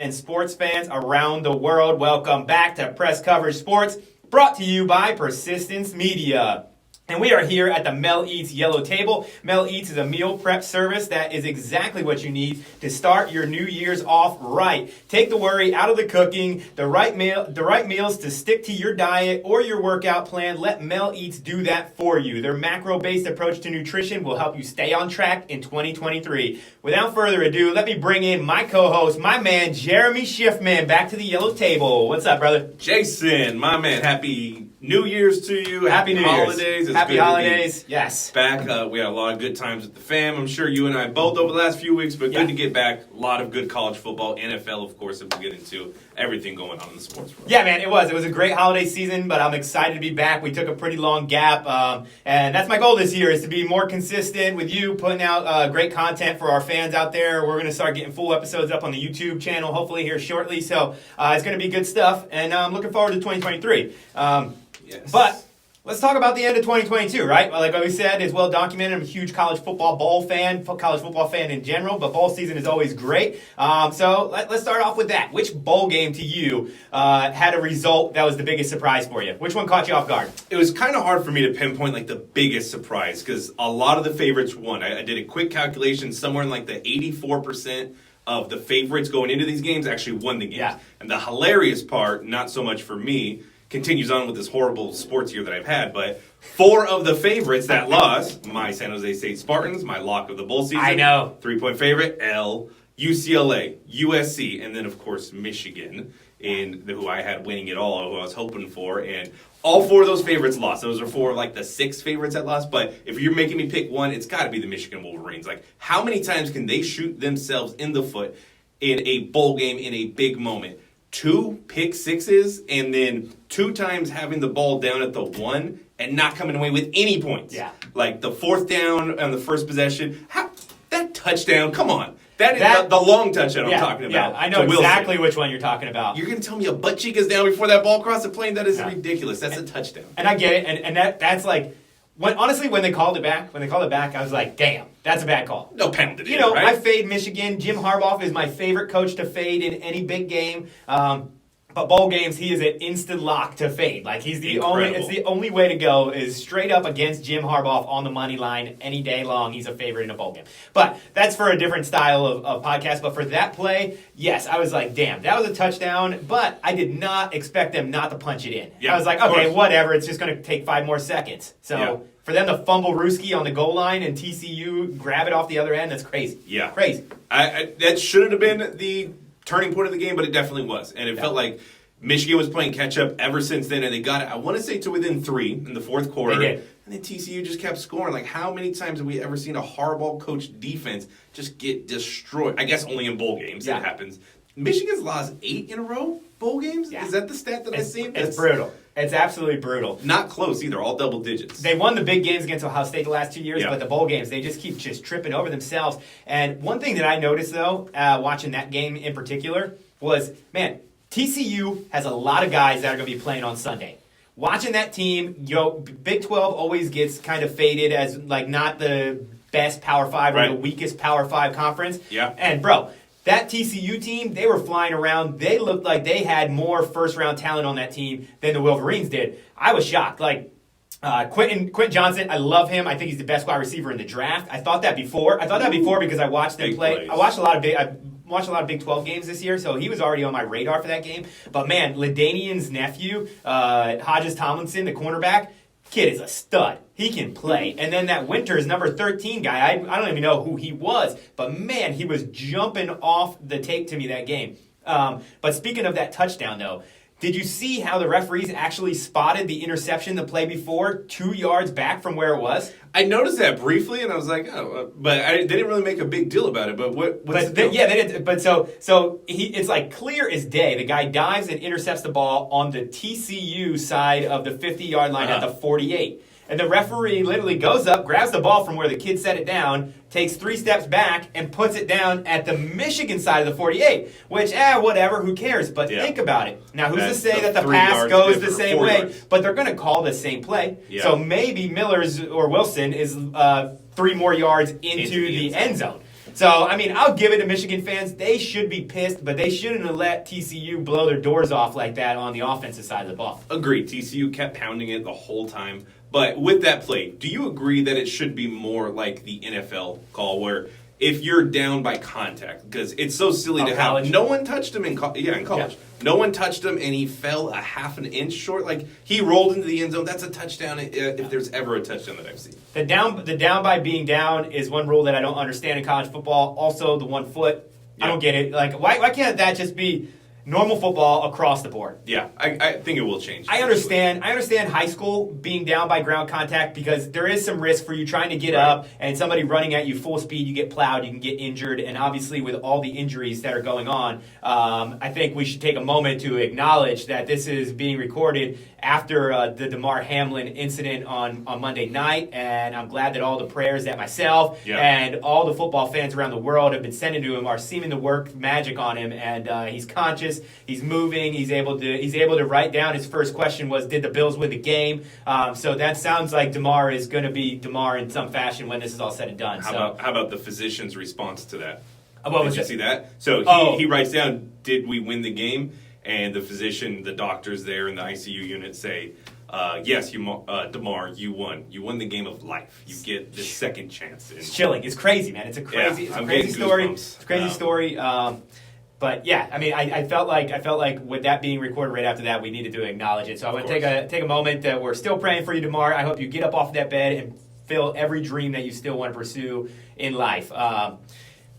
And sports fans around the world, welcome back to Press Coverage Sports, brought to you by Persistence Media. And we are here at the Mel Eats Yellow Table. Mel Eats is a meal prep service that is exactly what you need to start your New Year's off right. Take the worry out of the cooking, the right meals to stick to your diet or your workout plan. Let Mel Eats do that for you. Their macro-based approach to nutrition will help you stay on track in 2023. Without further ado, let me bring in my co-host, my man, Jeremy Schiffman, back to the Yellow Table. What's up, brother? Jason, my man, happy New Year's to you. Happy New Year's. Holidays. It's Happy good holidays. Yes. Back. We had a lot of good times with the fam. I'm sure you and I both over the last few weeks, but good to get back. A lot of good college football, NFL, of course, if we get into everything going on in the sports world. Yeah, man, it was. It was a great holiday season, but I'm excited to be back. We took a pretty long gap, and that's my goal this year is to be more consistent with you, putting out great content for our fans out there. We're going to start getting full episodes up on the YouTube channel, hopefully here shortly. So it's going to be good stuff, and I'm looking forward to 2023. Yes. But let's talk about the end of 2022, right? Well, like we said, it's well documented. I'm a huge college football bowl fan, college football fan in general, but bowl season is always great. So let's start off with that. Which bowl game to you had a result that was the biggest surprise for you? Which one caught you off guard? It was kind of hard for me to pinpoint like the biggest surprise because a lot of the favorites won. I did a quick calculation, somewhere in like the 84% of the favorites going into these games actually won the games. Yeah. And the hilarious part, not so much for me, continues on with this horrible sports year that I've had, but 4 of the favorites that lost, my San Jose State Spartans, my lock of the bowl season. I know. 3-point favorite, UCLA, USC, and then, of course, Michigan, who I had winning it all, who I was hoping for, and all 4 of those favorites lost. Those are 4 of, like, the 6 favorites that lost, but if you're making me pick one, it's got to be the Michigan Wolverines. Like, how many times can they shoot themselves in the foot in a bowl game in a big moment? 2 pick sixes, and then 2 times having the ball down at the 1 and not coming away with any points. Yeah. Like the 4th down on the first possession. That touchdown, come on. That is the long touchdown I'm talking about. Yeah, I know exactly which one you're talking about. You're going to tell me a butt cheek is down before that ball crossed the plane? That is ridiculous. That's a touchdown. And I get it, and that's like, honestly, when they called it back, I was like, damn, that's a bad call. No penalty. Right? I fade Michigan. Jim Harbaugh is my favorite coach to fade in any big game. But bowl games, he is an instant lock to fade. Like it's the only way to go is straight up against Jim Harbaugh on the money line any day long. He's a favorite in a bowl game. But that's for a different style of podcast. But for that play, yes, I was like, damn, that was a touchdown. But I did not expect them not to punch it in. Yeah, I was like, okay, whatever. It's just going to take 5 more seconds. So. Yeah. For them to fumble Ruski on the goal line and TCU grab it off the other end, that's crazy. Yeah. Crazy. That shouldn't have been the turning point of the game, but it definitely was. And it felt like Michigan was playing catch-up ever since then, and they got it, I want to say, to within 3 in the 4th quarter. They did. And then TCU just kept scoring. Like, how many times have we ever seen a Harbaugh-coached defense just get destroyed? I guess only in bowl games that happens. Michigan's lost 8 in a row bowl games? Yeah. Is that the stat that I've seen? It's brutal. It's absolutely brutal. Not close either, all double digits. They won the big games against Ohio State the last 2 years, but the bowl games, they just keep tripping over themselves. And one thing that I noticed, though, watching that game in particular, was, man, TCU has a lot of guys that are going to be playing on Sunday. Watching that team, Big 12 always gets kind of faded as, like, not the best Power 5 or the weakest Power 5 conference. Yeah. And, bro, that TCU team, they were flying around. They looked like they had more first-round talent on that team than the Wolverines did. I was shocked. Like, Quentin Johnson, I love him. I think he's the best wide receiver in the draft. I thought that before because I watched them play. Plays. I watched a lot of Big 12 games this year, so he was already on my radar for that game. But, man, LaDainian's nephew, Hodges Tomlinson, the cornerback, kid is a stud. He can play. And then that Winters, number 13 guy, I don't even know who he was, but, man, he was jumping off the tape to me that game. But speaking of that touchdown, though, did you see how the referees actually spotted the interception the play before 2 yards back from where it was? I noticed that briefly, and I was like, they didn't really make a big deal about it. But what's they did. But so it's like clear as day. The guy dives and intercepts the ball on the TCU side of the 50-yard line at the 48. And the referee literally goes up, grabs the ball from where the kid set it down, takes 3 steps back, and puts it down at the Michigan side of the 48. Which, whatever, who cares? But think about it. Now, who's to say that the pass goes the same way? But they're going to call the same play. Yeah. So maybe Miller's or Wilson is 3 more yards into the end zone. So, I mean, I'll give it to Michigan fans. They should be pissed, but they shouldn't have let TCU blow their doors off like that on the offensive side of the ball. Agreed. TCU kept pounding it the whole time. But with that play, do you agree that it should be more like the NFL call where if you're down by contact, because it's so silly to college. have no one touched him in college. Yeah. No one touched him, and he fell a half an inch short. Like, he rolled into the end zone. That's a touchdown if there's ever a touchdown that I've seen. The down by being down is one rule that I don't understand in college football. Also, the 1 foot. I don't get it. Like, why can't that just be normal football across the board? Yeah, I think it will change. I understand high school being down by ground contact because there is some risk for you trying to get up and somebody running at you full speed, you get plowed, you can get injured, and obviously with all the injuries that are going on, I think we should take a moment to acknowledge that this is being recorded after the Damar Hamlin incident on Monday night, and I'm glad that all the prayers that myself and all the football fans around the world have been sending to him are seeming to work magic on him, and he's conscious, he's moving, he's able to write down. His first question was, did the Bills win the game? So that sounds like Damar is going to be Damar in some fashion when this is all said and done. How about the physician's response to that? Did you see that? So he writes down, did we win the game? And the physician, the doctors there in the ICU unit say, yes, Damar, you won. You won the game of life. You get this second chance. It's chilling. It's crazy, man. It's a crazy story. It's a crazy story. But yeah, I mean, I felt like with that being recorded right after that, we needed to acknowledge it. So I want to take a moment that we're still praying for you, Damar. I hope you get up off that bed and fulfill every dream that you still want to pursue in life.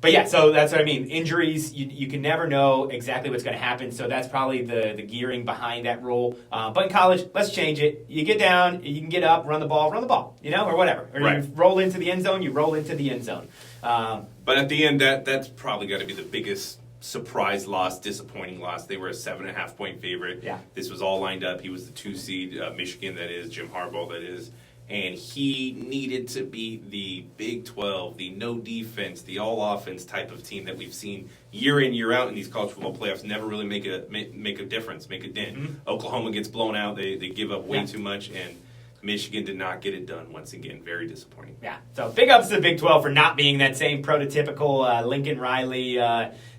But yeah, so that's what I mean. Injuries, you can never know exactly what's going to happen. So that's probably the gearing behind that rule. But in college, let's change it. You get down, you can get up, run the ball, or whatever. Or you roll into the end zone, you roll into the end zone. But at the end, that's probably got to be the biggest surprise loss, disappointing loss. They were a 7.5 point favorite. Yeah. This was all lined up. He was the 2 seed, Michigan, that is, Jim Harbaugh, that is. And he needed to be the Big 12, the no defense, the all offense type of team that we've seen year in, year out in these college football playoffs never really make a difference, make a dent. Mm-hmm. Oklahoma gets blown out. They give up way too much, and Michigan did not get it done once again. Very disappointing. Yeah. So big ups to the Big 12 for not being that same prototypical Lincoln Riley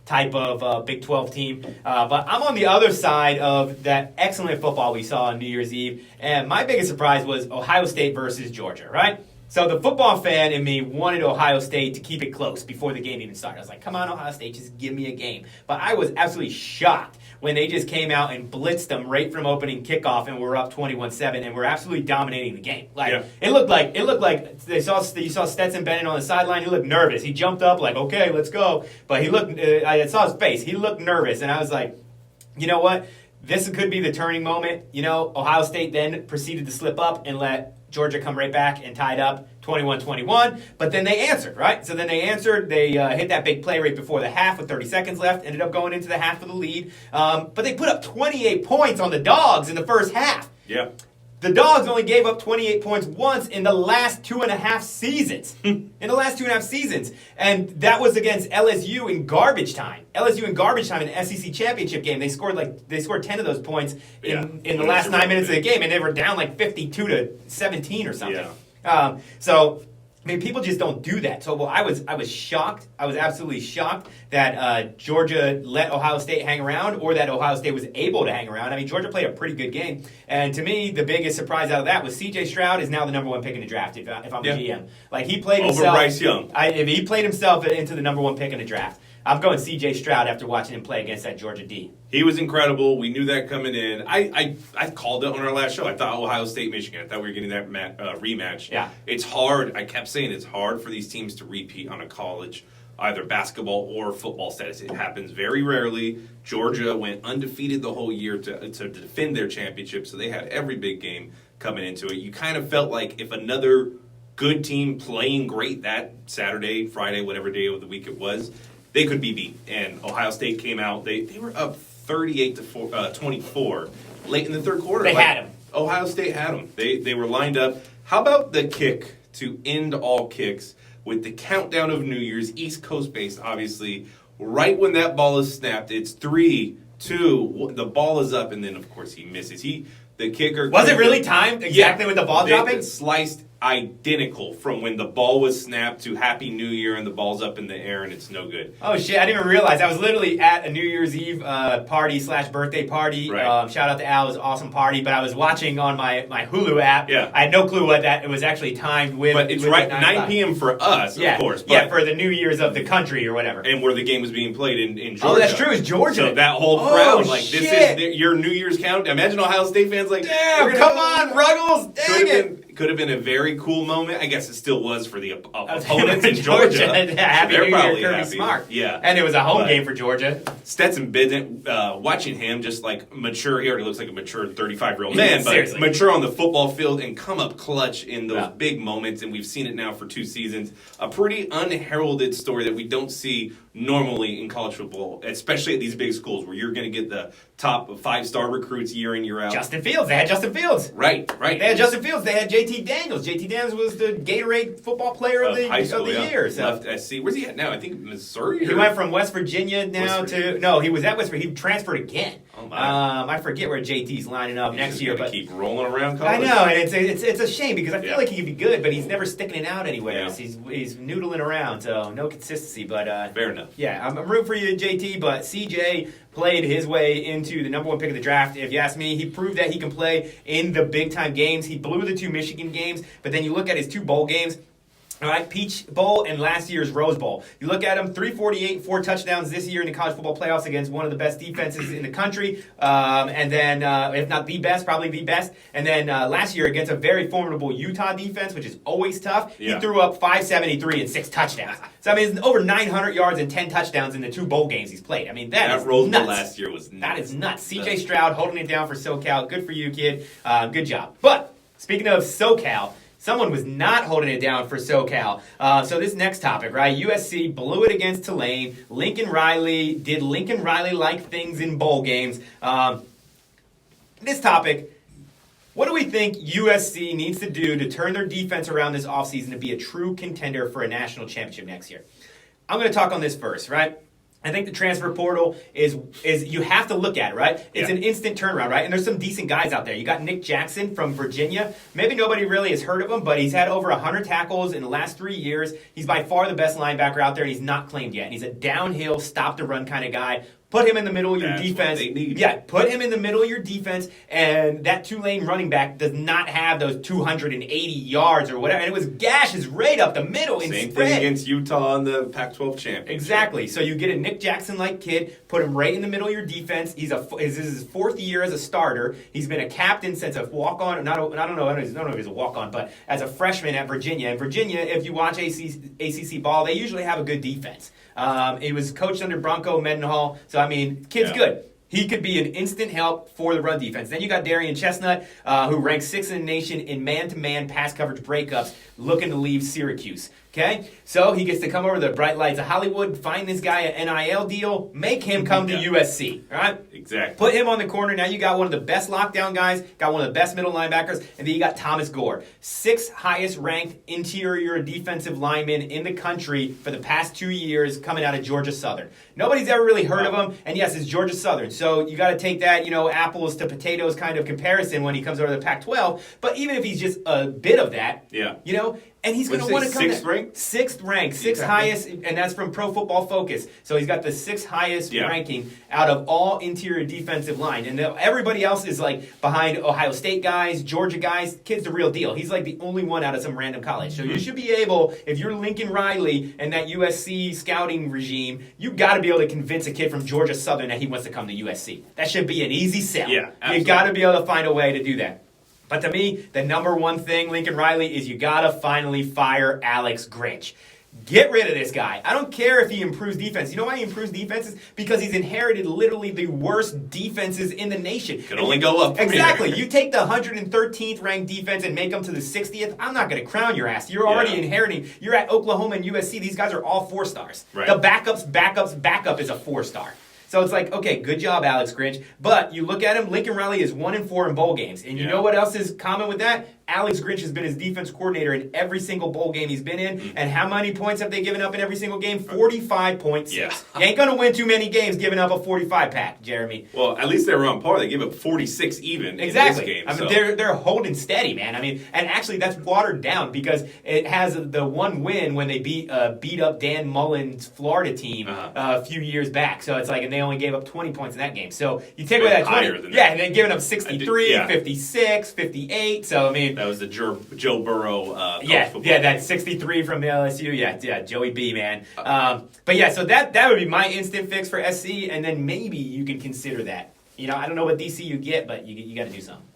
type of Big 12 team. But I'm on the other side of that excellent football we saw on New Year's Eve. And my biggest surprise was Ohio State versus Georgia, right? So the football fan in me wanted Ohio State to keep it close before the game even started. I was like, come on, Ohio State, just give me a game. But I was absolutely shocked when they just came out and blitzed them right from opening kickoff and were up 21-7 and were absolutely dominating the game. It looked like you saw Stetson Bennett on the sideline. He looked nervous. He jumped up like, okay, let's go. But he looked, I saw his face. He looked nervous, and I was like, you know what? This could be the turning moment. You know, Ohio State then proceeded to slip up and let Georgia come right back and tied up 21-21, but then they answered, right? So then they answered. They hit that big play right before the half with 30 seconds left, ended up going into the half for the lead. But they put up 28 points on the Dogs in the first half. Yeah. The Dogs only gave up 28 points once in the last 2.5 seasons. And that was against LSU in garbage time. LSU in garbage time in the SEC championship game. They scored 10 of those points in the last 9 minutes of the game, and they were down like 52-17 or something. Yeah. So I mean, people just don't do that. So I was shocked. I was absolutely shocked that Georgia let Ohio State hang around, or that Ohio State was able to hang around. I mean, Georgia played a pretty good game. And to me, the biggest surprise out of that was C.J. Stroud is now the number 1 pick in the draft, if I'm the GM. Like, he played himself. Over Bryce Young. If he played himself into the number 1 pick in the draft. I'm going C.J. Stroud after watching him play against that Georgia D. He was incredible. We knew that coming in. I called it on our last show. I thought Ohio State, Michigan. I thought we were getting that rematch. Yeah. It's hard. I kept saying it's hard for these teams to repeat on a college, either basketball or football status. It happens very rarely. Georgia went undefeated the whole year to defend their championship, so they had every big game coming into it. You kind of felt like if another good team playing great that Saturday, Friday, whatever day of the week it was, they could be beat. And Ohio State came out. They were up 38-24 late in the third quarter. They had him. Ohio State had them. They were lined up. How about the kick to end all kicks with the countdown of New Year's, East Coast based, obviously. Right when that ball is snapped, it's 3, 2, the ball is up, and then, of course, he misses. The kicker... Was it really timed exactly with the ball dropping? Sliced identical from when the ball was snapped to Happy New Year and the ball's up in the air and it's no good. Oh shit! I didn't even realize I was literally at a New Year's Eve party / birthday party. Right. Shout out to Al, it was an awesome party. But I was watching on my Hulu app. Yeah. I had no clue what that it was actually timed with. But it's with right 9 p.m. for us, yeah. of course. But, Yeah, for the New Year's of the country or whatever. and where the game was being played in Georgia. Oh, that's true. It's Georgia. So that whole Oh, crowd, like shit. this is your New Year's count. Imagine Ohio State fans like, Damn, we're gonna come go. on, Ruggles! Dang it! Could have been a very cool moment. I guess it still was for the opponents Opponents in Georgia. Happy They're New Year, probably Kirby happy. Smart. Yeah. And it was a home But game for Georgia. Stetson Bennett, watching him just like mature, he already looks like a mature 35-year-old man, but Seriously. mature on the football field and come up clutch in those Yeah. big moments, and we've seen it now for 2 seasons. A pretty unheralded story that we don't see normally in college football, especially at these big schools where you're going to get the top 5-star recruits year in, year out. Justin Fields. They had Justin Fields. Right. They had Justin Fields. They had JT Daniels. JT Daniels was the Gatorade football player of the high school, year. So. Left SC. Where's he at now? I think Missouri. He went from West Virginia now West to Virginia. no. He was at West Virginia. He transferred again. Oh my! I forget where JT's lining up next year, but keep rolling around I college. know, and it's a shame because I feel Yeah. like he could be good, but he's never sticking it out anywhere. Yeah. He's noodling around, so no consistency. But Fair enough. Yeah, I'm rooting for you, JT. But CJ played his way into the number 1 pick of the draft. If you ask me, he proved that he can play in the big time games. He blew the 2 Michigan games, but then you look at his 2 bowl games. All right, Peach Bowl and last year's Rose Bowl. You look at him, 348, 4 touchdowns this year in the college football playoffs against one of the best defenses in the country. And then, if not the best, probably the best. And then last year against a very formidable Utah defense, which is always tough, Yeah. he threw up 573 and 6 touchdowns. So, I mean, it's over 900 yards and 10 touchdowns in the 2 bowl games he's played. I mean, that is Rose Bowl nuts. last year was nuts. That is nuts. CJ Stroud holding it down for SoCal. Good for you, kid. Good job. But speaking of SoCal, someone was not holding it down for SoCal. So this next topic, right? USC blew it against Tulane. Lincoln Riley did Lincoln Riley-like things in bowl games. This topic, what do we think USC needs to do to turn their defense around this offseason to be a true contender for a national championship next year? I'm going to talk on this first, right? I think the transfer portal is you have to look at it, right? It's Yeah. an instant turnaround, right? And there's some decent guys out there. You got Nick Jackson from Virginia. Maybe nobody really has heard of him, but he's had over 100 tackles in the last 3 years. He's by far the best linebacker out there, and he's not claimed yet. And he's a downhill, stop-to-run kind of guy. Put him in the middle of your That's defense. what they need. Yeah, put him in the middle of your defense, and that Tulane running back does not have those 280 yards or whatever. And it was gashes right up the middle in Same spread. thing against Utah in the Pac-12 championship. Exactly. So you get a Nick Jackson-like kid, put him right in the middle of your defense. This is his 4th year as a starter. He's been a captain since a walk-on. I don't know if he's a walk-on, but as a freshman at Virginia. And Virginia, if you watch ACC ball, they usually have a good defense. He was coached under Bronco Mendenhall. So, I mean, kid's good. He could be an instant help for the run defense. Then you got Darian Chestnut, who ranks 6th in the nation in man-to-man pass coverage breakups, looking to leave Syracuse. Okay? So he gets to come over to the bright lights of Hollywood, find this guy an NIL deal, make him come to USC. All right? Exactly. Put him on the corner. Now you got one of the best lockdown guys, got one of the best middle linebackers, and then you got Thomas Gore, 6th highest ranked interior defensive lineman in the country for the past 2 years, coming out of Georgia Southern. Nobody's ever really heard of him, and yes, it's Georgia Southern. So you got to take that, apples to potatoes kind of comparison when he comes over to the Pac-12. But even if he's just a bit of that, and he's going to want to come. 6th ranked? 6th ranked, 6th highest, and that's from Pro Football Focus. So he's got the 6th highest ranking out of all interior defensive line. And everybody else is like behind Ohio State guys, Georgia guys. Kid's the real deal. He's like the only one out of some random college. So you should be able, if you're Lincoln Riley and that USC scouting regime, you got to be able to convince a kid from Georgia Southern that he wants to come to USC. That should be an easy sell. Yeah, absolutely. You got to be able to find a way to do that. But to me, the number one thing, Lincoln Riley, is you got to finally fire Alex Grinch. Get rid of this guy. I don't care if he improves defense. You know why he improves defenses? Because he's inherited literally the worst defenses in the nation. Can only go up from Exactly. here. You take the 113th ranked defense and make them to the 60th. I'm not going to crown your ass. You're already inheriting. You're at Oklahoma and USC. These guys are all 4 stars. Right. The backup is a 4-star. So it's like, okay, good job, Alex Grinch. But you look at him, Lincoln Riley is 1-4 in bowl games. And you know what else is common with that? Alex Grinch has been his defense coordinator in every single bowl game he's been in. And how many points have they given up in every single game? 45.6. Yeah. You ain't going to win too many games giving up a 45 pack, Jeremy. Well, at least they were on par. They gave up 46 even Exactly. in this game. I mean, so. they're holding steady, man. I mean, and actually that's watered down because it has the one win when they beat up Dan Mullen's Florida team a few years back. So it's like, and they only gave up 20 points in that game. So you take away that 20. And then giving up 63, 56, 58. So, I mean. That was the Joe Burrow that 63 from the LSU. Yeah, Joey B, man. But yeah, so that would be my instant fix for SC, and then maybe you can consider that. You know, I don't know what DC you get, but you got to do something.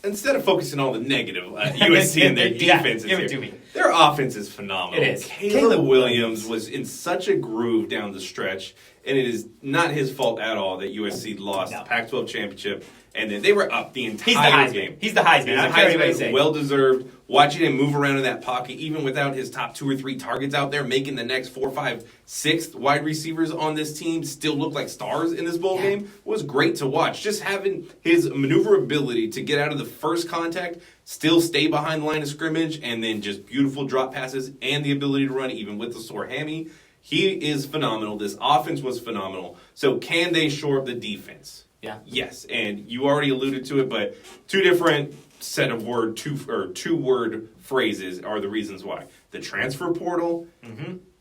Instead of focusing on the negative, USC and their defense, give it to me. Their offense is phenomenal. It is. Caleb Williams was in such a groove down the stretch, and it is not his fault at all that USC lost the Pac-12 championship. And then they were up the entire game. He's the Heisman. Well-deserved. Watching him move around in that pocket, even without his top 2 or 3 targets out there, making the next 4, 5, 6 wide receivers on this team still look like stars in this bowl game was great to watch. Just having his maneuverability to get out of the first contact, still stay behind the line of scrimmage, and then just beautiful drop passes and the ability to run even with the sore hammy. He is phenomenal. This offense was phenomenal. So can they shore up the defense? Yeah. Yes, and you already alluded to it, but 2 different set of two-word phrases are the reasons why. The transfer portal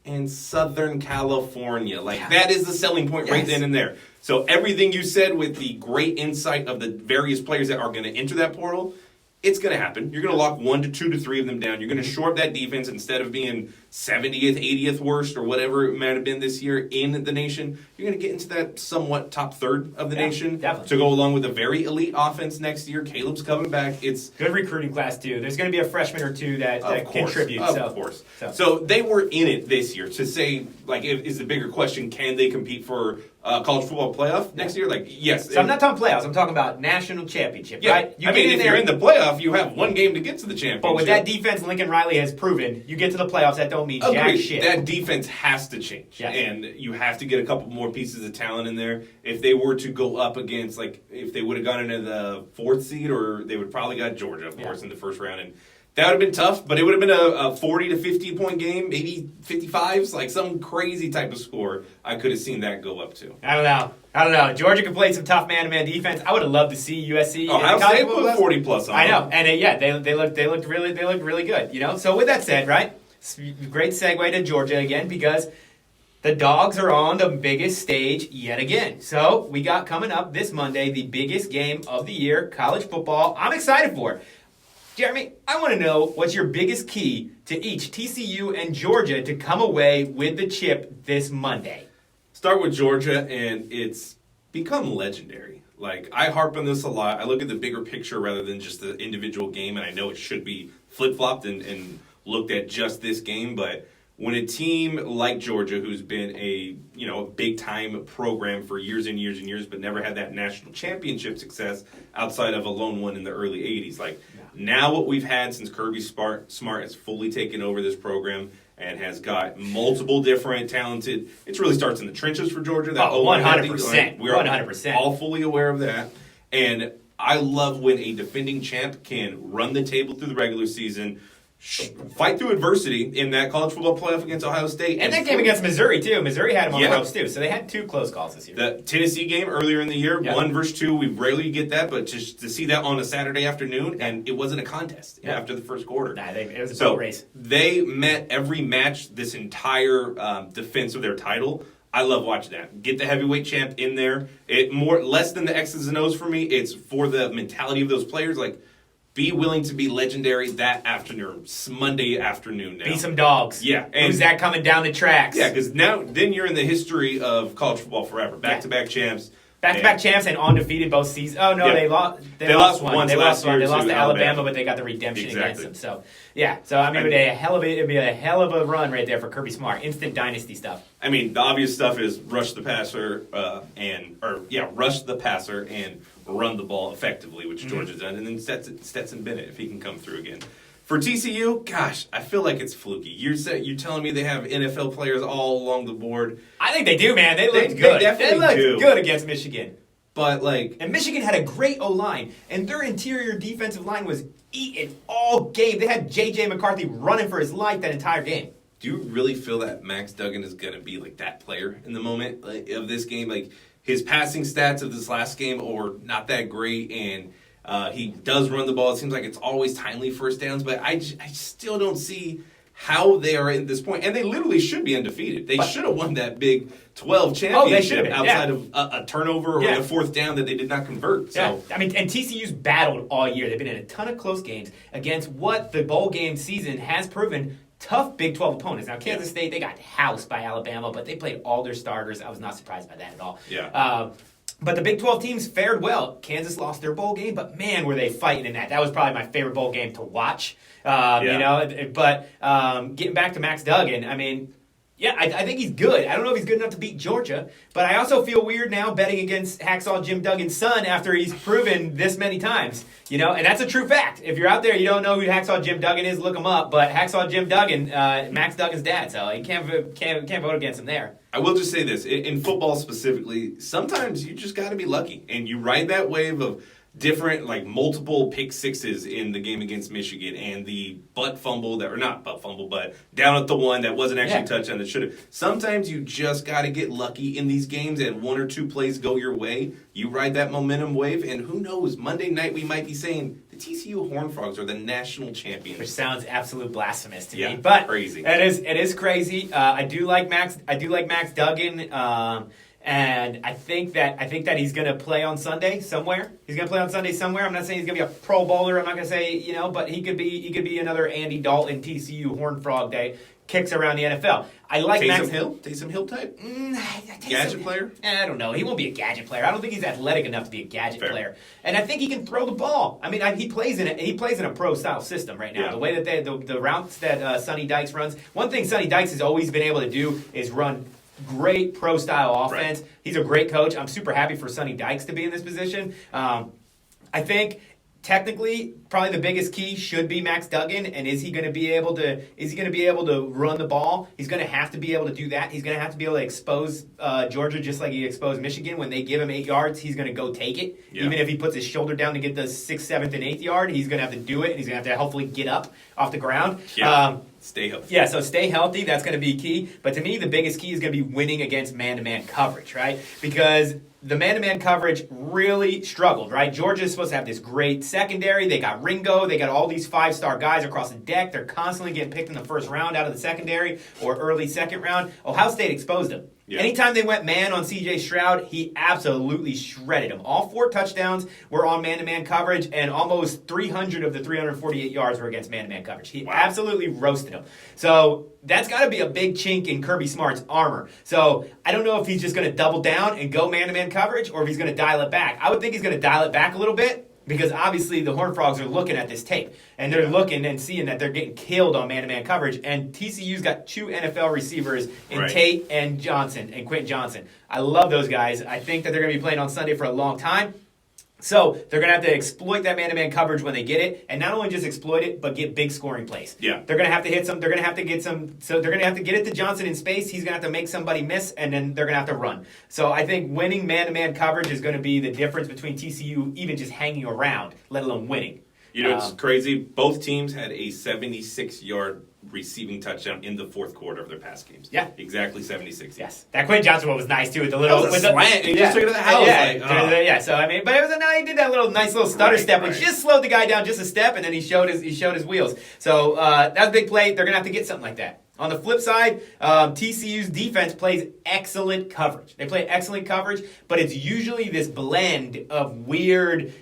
and Southern California. That is the selling point right then and there. So everything you said with the great insight of the various players that are going to enter that portal, it's going to happen. You're going to lock 1 to 2 to 3 of them down. You're going to shore up that defense instead of being 70th, 80th worst or whatever it might have been this year in the nation. You're going to get into that somewhat top third of the nation to go along with a very elite offense next year. Caleb's coming back. It's good recruiting class, too. There's going to be a freshman or two that contribute. Of course. So they were in it this year. To say, is the bigger question, can they compete for college football playoff next year? Yes. So I'm not talking playoffs. I'm talking about national championship, right? If you're in the playoff, you have one game to get to the championship. But with that defense Lincoln Riley has proven, you get to the playoffs, that don't mean jack shit. That defense has to change. Yes. And you have to get a couple more pieces of talent in there. If they were to go up against, if they would have gone into the 4th seed, or they would probably got Georgia, of course, in the first round. And that would have been tough, but it would have been a 40 to 50 point game, maybe 55s, some crazy type of score. I could have seen that go up to. I don't know. Georgia could play some tough man-to-man defense. I would have loved to see USC. Ohio State put 40 plus on. I know, and they looked really good. You know. So with that said, right, great segue to Georgia again because the Dogs are on the biggest stage yet again. So we got coming up this Monday the biggest game of the year, college football. I'm excited for it. Jeremy, I want to know what's your biggest key to each TCU and Georgia to come away with the chip this Monday. Start with Georgia, and it's become legendary. I harp on this a lot. I look at the bigger picture rather than just the individual game, and I know it should be flip-flopped and looked at just this game, but when a team like Georgia, who's been a big-time program for years and years and years, but never had that national championship success outside of a lone one in the early 80s, now what we've had since Kirby Smart has fully taken over this program and has got multiple different talented. It really starts in the trenches for Georgia. 100%. We're 100%. All fully aware of that. And I love when a defending champ can run the table through the regular season, fight through adversity in that college football playoff against Ohio State. And that game against Missouri, too. Missouri had them on the ropes, too. So they had 2 close calls this year. The Tennessee game earlier in the year, 1 versus 2, we rarely get that, but just to see that on a Saturday afternoon, and it wasn't a contest after the first quarter. It was a boat race. They met every match this entire defense of their title. I love watching that. Get the heavyweight champ in there. Less than the X's and O's for me. It's for the mentality of those players, be willing to be legendary that afternoon, Monday afternoon now. Be some dogs. Yeah. And who's that coming down the tracks? Yeah, because then you're in the history of college football forever. Back-to-back champs. Back-to-back champs and undefeated both seasons. Oh, no, they lost one. They lost to Alabama, but they got the redemption against them. So, yeah. So, it'd be a hell of a run right there for Kirby Smart. Instant dynasty stuff. The obvious stuff is rush the passer and run the ball effectively, which Georgia's done, and then Stetson Bennett, if he can come through again. For TCU, gosh, I feel like it's fluky. You're telling me they have NFL players all along the board. I think they do, man. They looked good. They definitely looked good against Michigan. But like, and Michigan had a great O-line, and their interior defensive line was eating all game. They had J.J. McCarthy running for his life that entire game. do you really feel that Max Duggan is going to be like that player in the moment of this game? Like his passing stats of this last game are not that great, and he does run the ball. It seems like it's always timely first downs, but I still don't see how they are at this point. And they literally should be undefeated. They should have won that Big 12 championship outside of a turnover or a fourth down that they did not convert. So. Yeah. I mean, and TCU's battled all year. They've been in a ton of close games against what the bowl game season has proven tough Big 12 opponents. Now, Kansas State, they got housed by Alabama, but they played all their starters. I was not surprised by that at all. Yeah. But the Big 12 teams fared well. Kansas lost their bowl game, but man, were they fighting in that. That was probably my favorite bowl game to watch. You know, but getting back to Max Duggan, I mean, yeah, I think he's good. I don't know if he's good enough to beat Georgia, but I also feel weird now betting against Hacksaw Jim Duggan's son after he's proven this many times. You know, and that's a true fact. If you're out there, you don't know who Hacksaw Jim Duggan is, look him up. But Hacksaw Jim Duggan, Max Duggan's dad, so you can't vote against him there. I will just say this, in football specifically, sometimes you just got to be lucky, and you ride that wave of different, like, multiple pick sixes in the game against Michigan, and the but down at the one that wasn't actually a touchdown that should have. Sometimes you just got to get lucky in these games, and one or two plays go your way. You ride that momentum wave, and who knows, Monday night we might be saying the TCU Horned Frogs are the national champions. Which sounds absolute blasphemous to me, but crazy. It is crazy. I do like Max Duggan. And I think that he's going to play on Sunday somewhere. He's going to play on Sunday somewhere. I'm not saying he's going to be a Pro Bowler. I'm not going to say, you know, but he could be another Andy Dalton TCU Horned Frog Day. Kicks around the NFL. I like Taysom Hill type? Gadget player? I don't know. He won't be a gadget player. I don't think he's athletic enough to be a gadget player. And I think he can throw the ball. I mean, he plays in a pro style system right now. Yeah. The way that the routes that Sonny Dykes runs. One thing Sonny Dykes has always been able to do is run great pro style offense. Right. He's a great coach. I'm super happy for Sonny Dykes to be in this position. I think technically, probably the biggest key should be Max Duggan, and is he going to be able to run the ball? He's going to have to be able to do that. He's going to have to be able to expose Georgia just like he exposed Michigan. When they give him 8 yards, he's going to go take it. Yeah. Even if he puts his shoulder down to get the 6th, 7th, and 8th yard, he's going to have to do it, and he's going to have to hopefully get up off the ground. Yeah. Stay healthy. Yeah, so stay healthy. That's going to be key. But to me, the biggest key is going to be winning against man-to-man coverage, right? Because the man-to-man coverage really struggled, right? Georgia's supposed to have this great secondary. They got Ringo. They got all these 5-star guys across the deck. They're constantly getting picked in the first round out of the secondary or early second round. Ohio State exposed them. Yeah. Anytime they went man on C.J. Stroud, he absolutely shredded him. All 4 touchdowns were on man-to-man coverage, and almost 300 of the 348 yards were against man-to-man coverage. He absolutely roasted him. So that's got to be a big chink in Kirby Smart's armor. So I don't know if he's just going to double down and go man-to-man coverage, or if he's going to dial it back. I would think he's going to dial it back a little bit, because obviously the Horned Frogs are looking at this tape, and they're looking and seeing that they're getting killed on man-to-man coverage. And TCU's got 2 NFL receivers in Tate and Quentin Johnson. I love those guys. I think that they're going to be playing on Sunday for a long time. So they're going to have to exploit that man-to-man coverage when they get it, and not only just exploit it, but get big scoring plays. Yeah. They're going to have to hit some. They're going to have to get some. So they're going to have to get it to Johnson in space. He's going to have to make somebody miss, and then they're going to have to run. So I think winning man-to-man coverage is going to be the difference between TCU even just hanging around, let alone winning. You know, it's crazy. Both teams had a 76-yard receiving touchdown in the fourth quarter of their past games. Yeah. Exactly 76. Yes. That Quentin Johnson one was nice, too, with the little... That was a slant. He just took it to the house. Yeah, so, I mean, but it was he did that nice little stutter step, which just slowed the guy down just a step, and then he showed his wheels. So, that's a big play. They're going to have to get something like that. On the flip side, TCU's defense plays excellent coverage. They play excellent coverage, but it's usually this blend of weird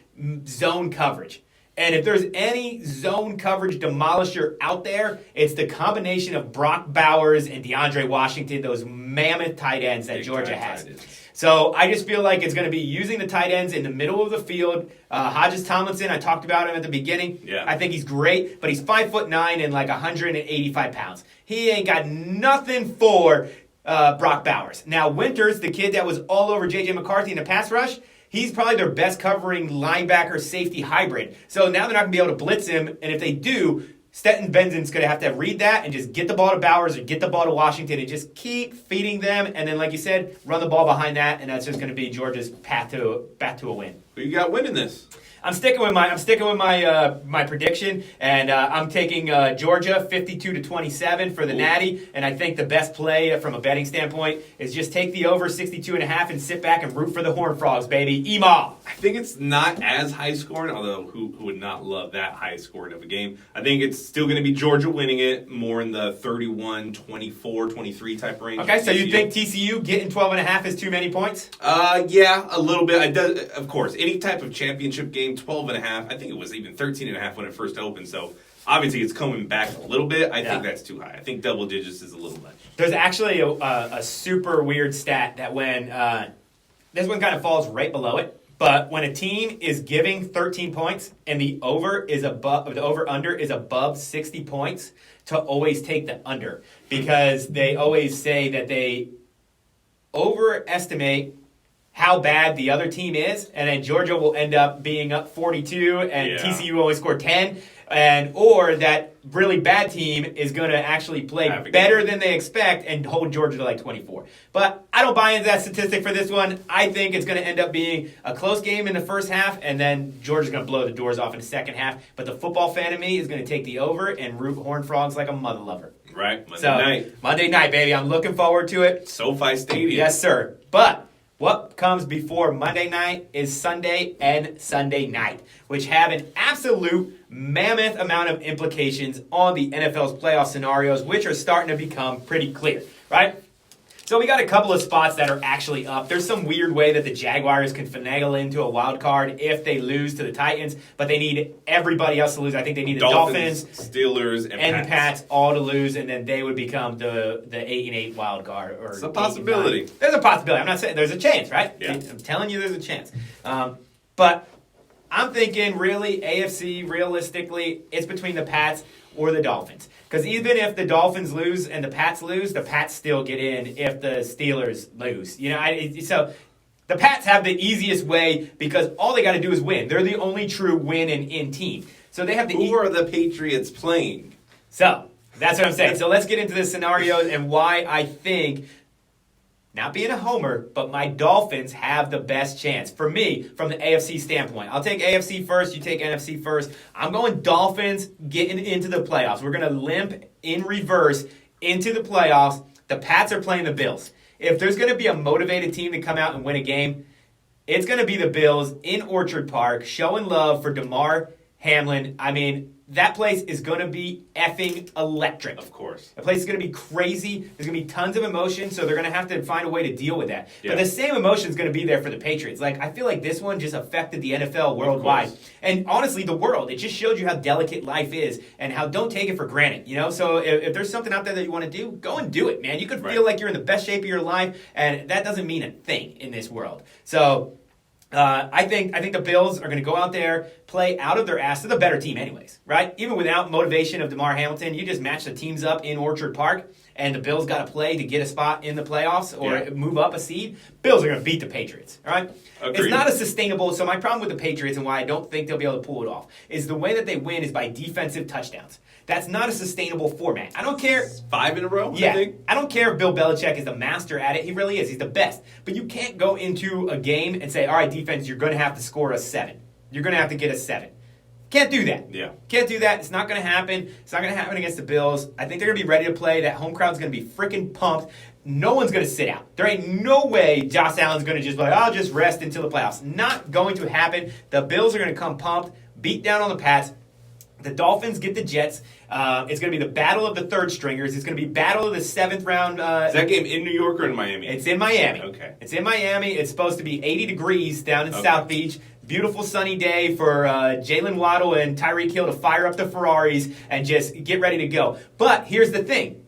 zone coverage. And if there's any zone coverage demolisher out there, it's the combination of Brock Bowers and DeAndre Washington, those mammoth tight ends that Georgia has. So I just feel like it's going to be using the tight ends in the middle of the field. Hodges Tomlinson, I talked about him at the beginning. Yeah. I think he's great, but he's 5'9" and like 185 pounds. He ain't got nothing for Brock Bowers. Now, Winters, the kid that was all over J.J. McCarthy in the pass rush, he's probably their best covering linebacker safety hybrid. So now they're not going to be able to blitz him, and if they do, Stetson Benzen's going to have to read that and just get the ball to Bowers or get the ball to Washington and just keep feeding them. And then, like you said, run the ball behind that, and that's just going to be Georgia's path to a win. Who you got winning this? I'm sticking with my prediction, and I'm taking Georgia 52-27 for the Natty. And I think the best play from a betting standpoint is just take the over 62.5 and sit back and root for the Horned Frogs, baby. Ema. I think it's not as high scoring, although who would not love that high scoring of a game? I think it's still going to be Georgia winning it, more in the 31, 24, 23 type range. Okay, so you think TCU getting 12.5 is too many points? Yeah, a little bit. Of course, any type of championship game, 12.5. I think it was even 13.5 when it first opened. So obviously it's coming back a little bit. I think that's too high. I think double digits is a little much. There's actually a super weird stat that when this one kind of falls right below it. But when a team is giving 13 points and the over under is above 60 points, to always take the under, because they always say that they overestimate how bad the other team is, and then Georgia will end up being up 42 and TCU only scored 10, or that really bad team is going to actually play better than they expect and hold Georgia to like 24. But I don't buy into that statistic for this one. I think it's going to end up being a close game in the first half, and then Georgia's going to blow the doors off in the second half. But the football fan in me is going to take the over and root Horned Frogs like a mother lover. Right, Monday night, baby. I'm looking forward to it. SoFi Stadium. Yes, sir. But what comes before Monday night is Sunday and Sunday night, which have an absolute mammoth amount of implications on the NFL's playoff scenarios, which are starting to become pretty clear, right? So we got a couple of spots that are actually up. There's some weird way that the Jaguars can finagle into a wild card if they lose to the Titans, but they need everybody else to lose. I think they need the Dolphins, Steelers, and the Pats all to lose, and then they would become the 8-8 wild card. Or it's a possibility. There's a possibility. I'm not saying there's a chance, right? Yeah. I'm telling you, there's a chance. But I'm thinking, really, AFC, realistically, it's between the Pats or the Dolphins. Because even if the Dolphins lose and the Pats lose, the Pats still get in if the Steelers lose. So the Pats have the easiest way because all they got to do is win. They're the only true win and in team. So they have the Who are the Patriots playing? So that's what I'm saying. So let's get into the scenarios and why I think, not being a homer, but my Dolphins have the best chance. For me, from the AFC standpoint. I'll take AFC first, you take NFC first. I'm going Dolphins getting into the playoffs. We're going to limp in reverse into the playoffs. The Pats are playing the Bills. If there's going to be a motivated team to come out and win a game, it's going to be the Bills in Orchard Park, showing love for Damar, Hamlin. I mean, that place is going to be effing electric. Of course. The place is going to be crazy. There's going to be tons of emotion, so they're going to have to find a way to deal with that. Yeah. But the same emotion is going to be there for the Patriots. Like, I feel like this one just affected the NFL worldwide. And honestly, the world. It just showed you how delicate life is and how don't take it for granted. So if there's something out there that you want to do, go and do it, man. You could feel like you're in the best shape of your life, and that doesn't mean a thing in this world. So I think the Bills are going to go out there, play out of their ass. They're the better team anyways, right? Even without motivation of Damar Hamilton, you just match the teams up in Orchard Park, and the Bills got to play to get a spot in the playoffs or move up a seed. Bills are going to beat the Patriots, all right? Agreed. It's not a sustainable. So my problem with the Patriots and why I don't think they'll be able to pull it off is the way that they win is by defensive touchdowns. That's not a sustainable format. I don't care. 5 in a row, Yeah. I think. I don't care if Bill Belichick is the master at it. He really is. He's the best. But you can't go into a game and say, all right, defense, you're going to have to score a 7. You're going to have to get a 7. Can't do that. Yeah. Can't do that. It's not going to happen. It's not going to happen against the Bills. I think they're going to be ready to play. That home crowd's going to be freaking pumped. No one's going to sit out. There ain't no way Josh Allen's going to just be like, I'll just rest until the playoffs. Not going to happen. The Bills are going to come pumped, beat down on the Pats. The Dolphins get the Jets. It's going to be the battle of the third stringers. It's going to be battle of the 7th round. Is that game in New York or in Miami? It's in Miami. Okay. It's in Miami. It's supposed to be 80 degrees down in South Beach. Beautiful sunny day for Jalen Waddle and Tyreek Hill to fire up the Ferraris and just get ready to go. But here's the thing.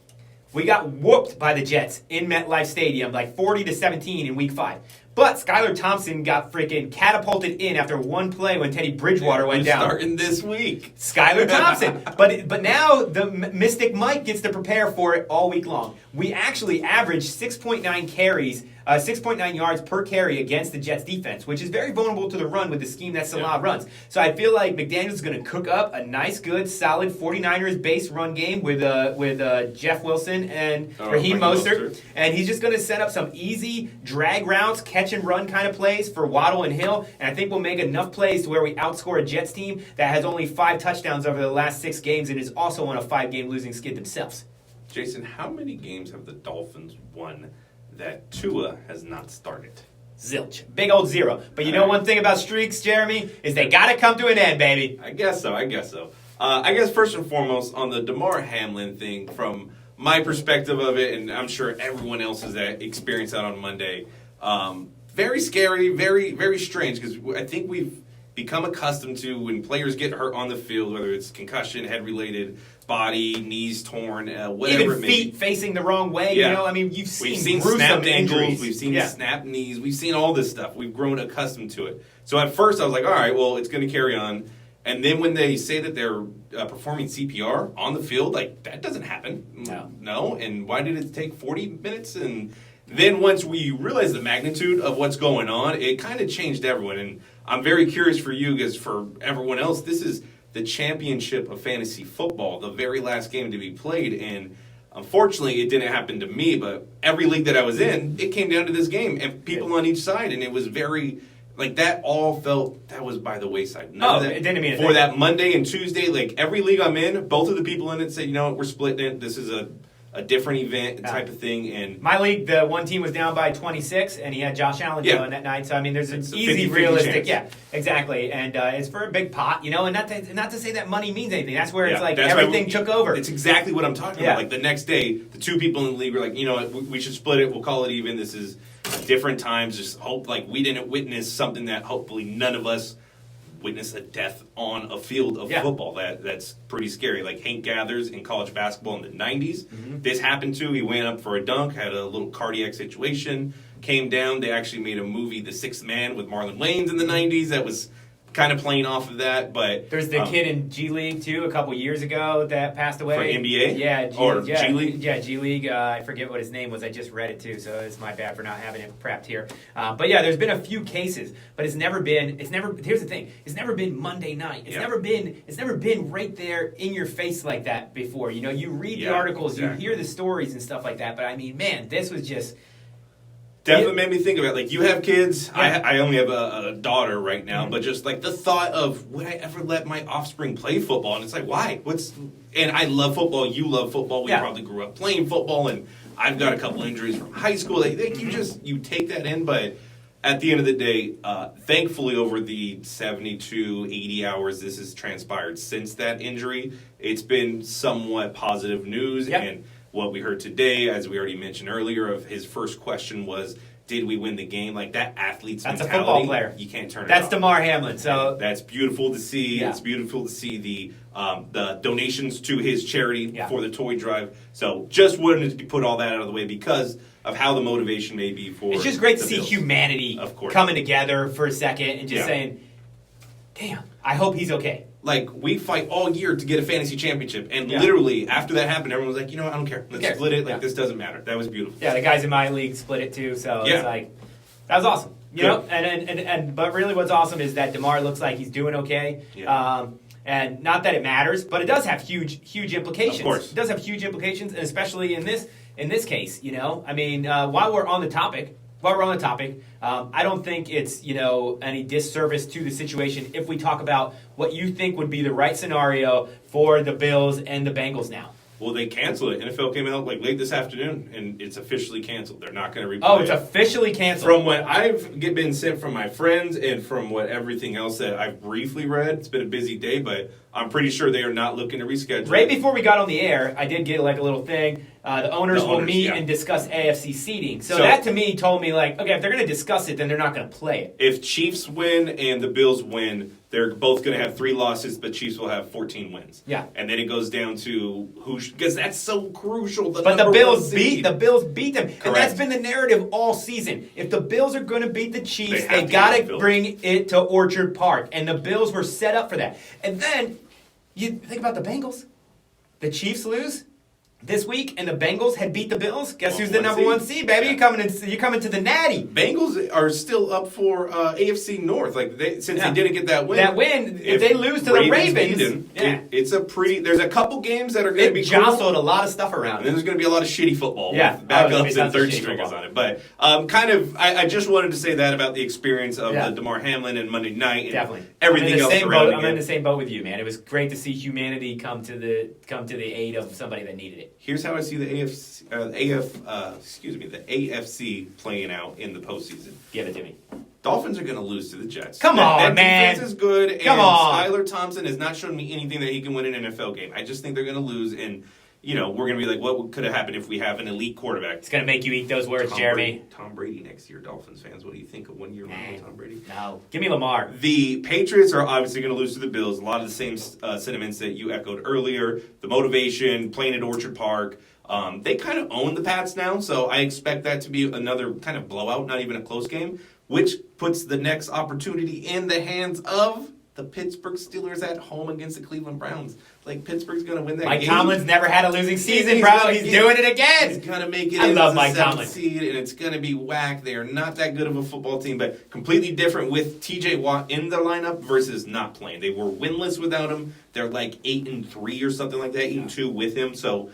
We got whooped by the Jets in MetLife Stadium, like 40-17 in Week 5. But Skylar Thompson got freaking catapulted in after one play when Teddy Bridgewater went down. Starting this week. Skylar Thompson. But now the Mystic Mike gets to prepare for it all week long. We actually averaged 6.9 carries 6.9 yards per carry against the Jets defense, which is very vulnerable to the run with the scheme that Salah runs. So I feel like McDaniel's going to cook up a nice, good, solid 49ers base run game with Jeff Wilson and Raheem Mostert. And he's just going to set up some easy drag routes, catch and run kind of plays for Waddle and Hill. And I think we'll make enough plays to where we outscore a Jets team that has only 5 touchdowns over the last 6 games and is also on a 5-game losing skid themselves. Jason, how many games have the Dolphins won that Tua has not started? Zilch. Big old 0. But you know one thing about streaks, Jeremy, is they got to come to an end, baby. I guess so. I guess first and foremost, on the Damar Hamlin thing, from my perspective of it, and I'm sure everyone else's that experienced that on Monday, very scary, very, very strange, because I think we've become accustomed to when players get hurt on the field, whether it's concussion, head-related, body, knees torn, whatever even it may feet be. facing the wrong way. Yeah. You know, I mean, we've seen snapped injuries. ankles, we've seen snapped knees, we've seen all this stuff. We've grown accustomed to it. So at first I was like, all right, well, it's going to carry on. And then when they say that they're performing CPR on the field, like, that doesn't happen. No. And why did it take 40 minutes? And then once we realized the magnitude of what's going on, it kind of changed everyone. And I'm very curious for you, because for everyone else, this is the championship of fantasy football, the very last game to be played. And unfortunately, it didn't happen to me, but every league that I was in, it came down to this game and people on each side. And it was very, like, that all felt, that was by the wayside. It didn't mean a thing. For that Monday and Tuesday, like, every league I'm in, both of the people in it said, you know what, we're splitting it. This is a different event type of thing. And my league, the one team was down by 26, and he had Josh Allen going that night. So I mean, there's an easy, realistic, exactly. And it's for a big pot, you know. And not to say that money means anything. That's where it's like everything took over. It's exactly what I'm talking about. Like, the next day, the 2 people in the league were like, you know what, we should split it. We'll call it even. This is different times. Just hope like we didn't witness something that hopefully none of us witness a death on a field of football. That's pretty scary. Like Hank Gathers in college basketball in the 90s. Mm-hmm. This happened to. He went up for a dunk, had a little cardiac situation, came down. They actually made a movie, The Sixth Man, with Marlon Wayans in the 90s. That was kind of playing off of that. But there's the kid in G League too a couple years ago that passed away. For NBA? Yeah, G League? Yeah, G League. I forget what his name was. I just read it too, so it's my bad for not having it prepped here. But yeah, there's been a few cases, but here's the thing. It's never been Monday night. It's never been right there in your face like that before. You know, you read the articles, you hear the stories and stuff like that, but I mean, man, this was just definitely made me think about it. Like, you have kids. Yeah. I only have a daughter right now, but just like the thought of, would I ever let my offspring play football? And it's like, why? And I love football. You love football. We probably grew up playing football, and I've got a couple injuries from high school. You take that in, but at the end of the day, thankfully over the 72, 80 hours this has transpired since that injury, it's been somewhat positive news. Yep. And what we heard today, as we already mentioned earlier, of his first question was, did we win the game? Like, that athlete's mentality. That's a football player. You can't turn it off. That's Damar Hamlin. So that's beautiful to see. Yeah. It's beautiful to see the donations to his charity for the toy drive. So just wanted to put all that out of the way because of how the motivation may be for. It's just great to see Bills. humanity coming together for a second and just saying, damn, I hope he's okay. Like, we fight all year to get a fantasy championship, and literally after that happened, everyone was like, you know what, I don't care. Let's split it. Like, this doesn't matter. That was beautiful. Yeah, the guys in my league split it too, so it's like, that was awesome. You know, but really what's awesome is that Damar looks like he's doing okay. Yeah. And not that it matters, but it does have huge implications. Of course. It does have huge implications, and especially in this case, you know. I mean, while we're on the topic, I don't think it's, you know, any disservice to the situation if we talk about what you think would be the right scenario for the Bills and the Bengals now. Well, they canceled it. NFL came out like late this afternoon, and it's officially canceled. They're not going to replay it. Oh, it's officially canceled. From what I've been sent from my friends and from what everything else that I've briefly read, it's been a busy day, but I'm pretty sure they are not looking to reschedule. Right before we got on the air, I did get like a little thing. The owners will meet and discuss AFC seeding. So that to me told me like, okay, if they're going to discuss it, then they're not going to play it. If Chiefs win and the Bills win, they're both going to have 3 losses, but Chiefs will have 14 wins. Yeah, and then it goes down to because that's so crucial. But the Bills beat them, Correct. And that's been the narrative all season. If the Bills are going to beat the Chiefs, they got to bring it to Orchard Park, and the Bills were set up for that. And then you think about the Bengals. The Chiefs lose. this week, and the Bengals had beat the Bills. Guess who's the One number seed. one seed, baby? Yeah. You're coming to the Natty. Bengals are still up for AFC North. Like since Yeah. they didn't get that win. If they lose to the Ravens, beat them, yeah. it's a pretty. There's a couple games that are going to be jostled cool. a lot of stuff around. And then there's going to be a lot of shitty football Yeah. with There's gonna be backups tons and of third shitty stringers football. on it. But I just wanted to say that about the experience of Yeah. the Damar Hamlin and Monday night and Definitely. everything else surrounding I'm in it. the same boat with you, man. It was great to see humanity come to the aid of somebody that needed it. Here's how I see the AFC playing out in the postseason. Give it to me. Dolphins are going to lose to the Jets. Come on, that man. defense is good, Come and on. Skylar Thompson has not shown me anything that he can win an NFL game. I just think they're going to lose, and we're going to be like, what could have happened if we have an elite quarterback? It's gonna make you eat those words, Jeremy. Tom Brady next year, Dolphins fans. What do you think of 1 year run with Tom Brady? No, give me Lamar. The Patriots are obviously going to lose to the Bills. A lot of the same sentiments that you echoed earlier. The motivation, playing at Orchard Park. They kind of own the Pats now, so I expect that to be another kind of blowout, not even a close game, which puts the next opportunity in the hands of the Pittsburgh Steelers at home against the Cleveland Browns. Like, Pittsburgh's going to win that Mike game. Tomlin's never had a losing season, He's bro. gonna He's get- doing it again. He's going to make it I in love as a Mike 7th Tomlin. seed, and it's going to be whack. They are not that good of a football team, but completely different with TJ Watt in the lineup versus not playing. They were winless without him. They're like 8-3 or something like that, 8-2 with him. So,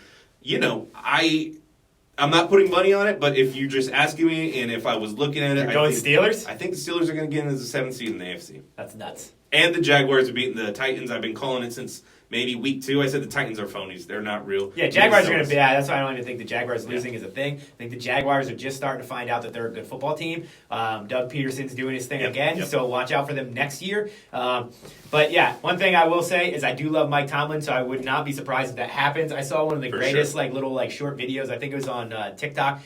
I'm not putting money on it, but if you're just asking me, and if I was looking at it, You're going Steelers? I think the Steelers are going to get in as a 7th seed in the AFC. That's nuts. And the Jaguars have beaten the Titans. I've been calling it since maybe week 2. I said the Titans are phonies. They're not real. Yeah, Jaguars are going to be. That's why I don't even think the Jaguars losing is a thing. I think the Jaguars are just starting to find out that they're a good football team. Doug Peterson's doing his thing again, so watch out for them next year. But yeah, one thing I will say is I do love Mike Tomlin, so I would not be surprised if that happens. I saw one of the greatest little short videos. I think it was on TikTok.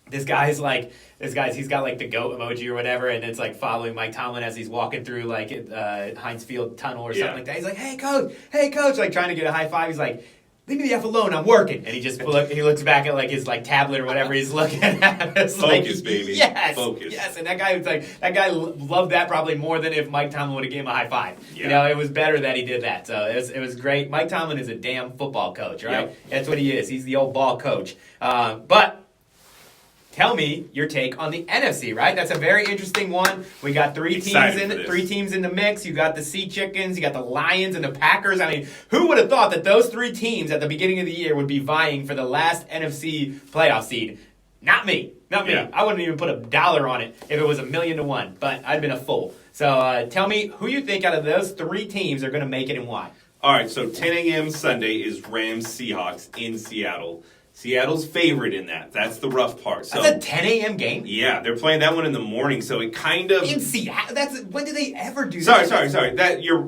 He's got the goat emoji or whatever, and it's like following Mike Tomlin as he's walking through Heinz Field tunnel or something like that. He's like, hey coach, like trying to get a high five. He's like, leave me the F alone, I'm working. And he just he looks back at his tablet or whatever he's looking at. It's Focus, baby. Yes. Focus. Yes. And that guy loved that probably more than if Mike Tomlin would have given him a high five. Yeah. It was better that he did that. So it was great. Mike Tomlin is a damn football coach, right? Yep. That's what he is. He's the old ball coach. But tell me your take on the NFC, right? That's a very interesting one. We got three teams in the mix. You got the Sea Chickens, you got the Lions, and the Packers. I mean, who would have thought that those 3 teams at the beginning of the year would be vying for the last NFC playoff seed? Not me. Yeah. I wouldn't even put $1 on it if it was 1,000,000 to 1, but I'd been a fool. So tell me who you think out of those 3 teams are going to make it and why. All right, so 10 a.m. Sunday is Rams-Seahawks in Seattle. Seattle's favorite in that. That's the rough part. So, That's a 10 a.m. game? Yeah, they're playing that one in the morning, so it kind of... In Seattle? When did they ever do that? Sorry.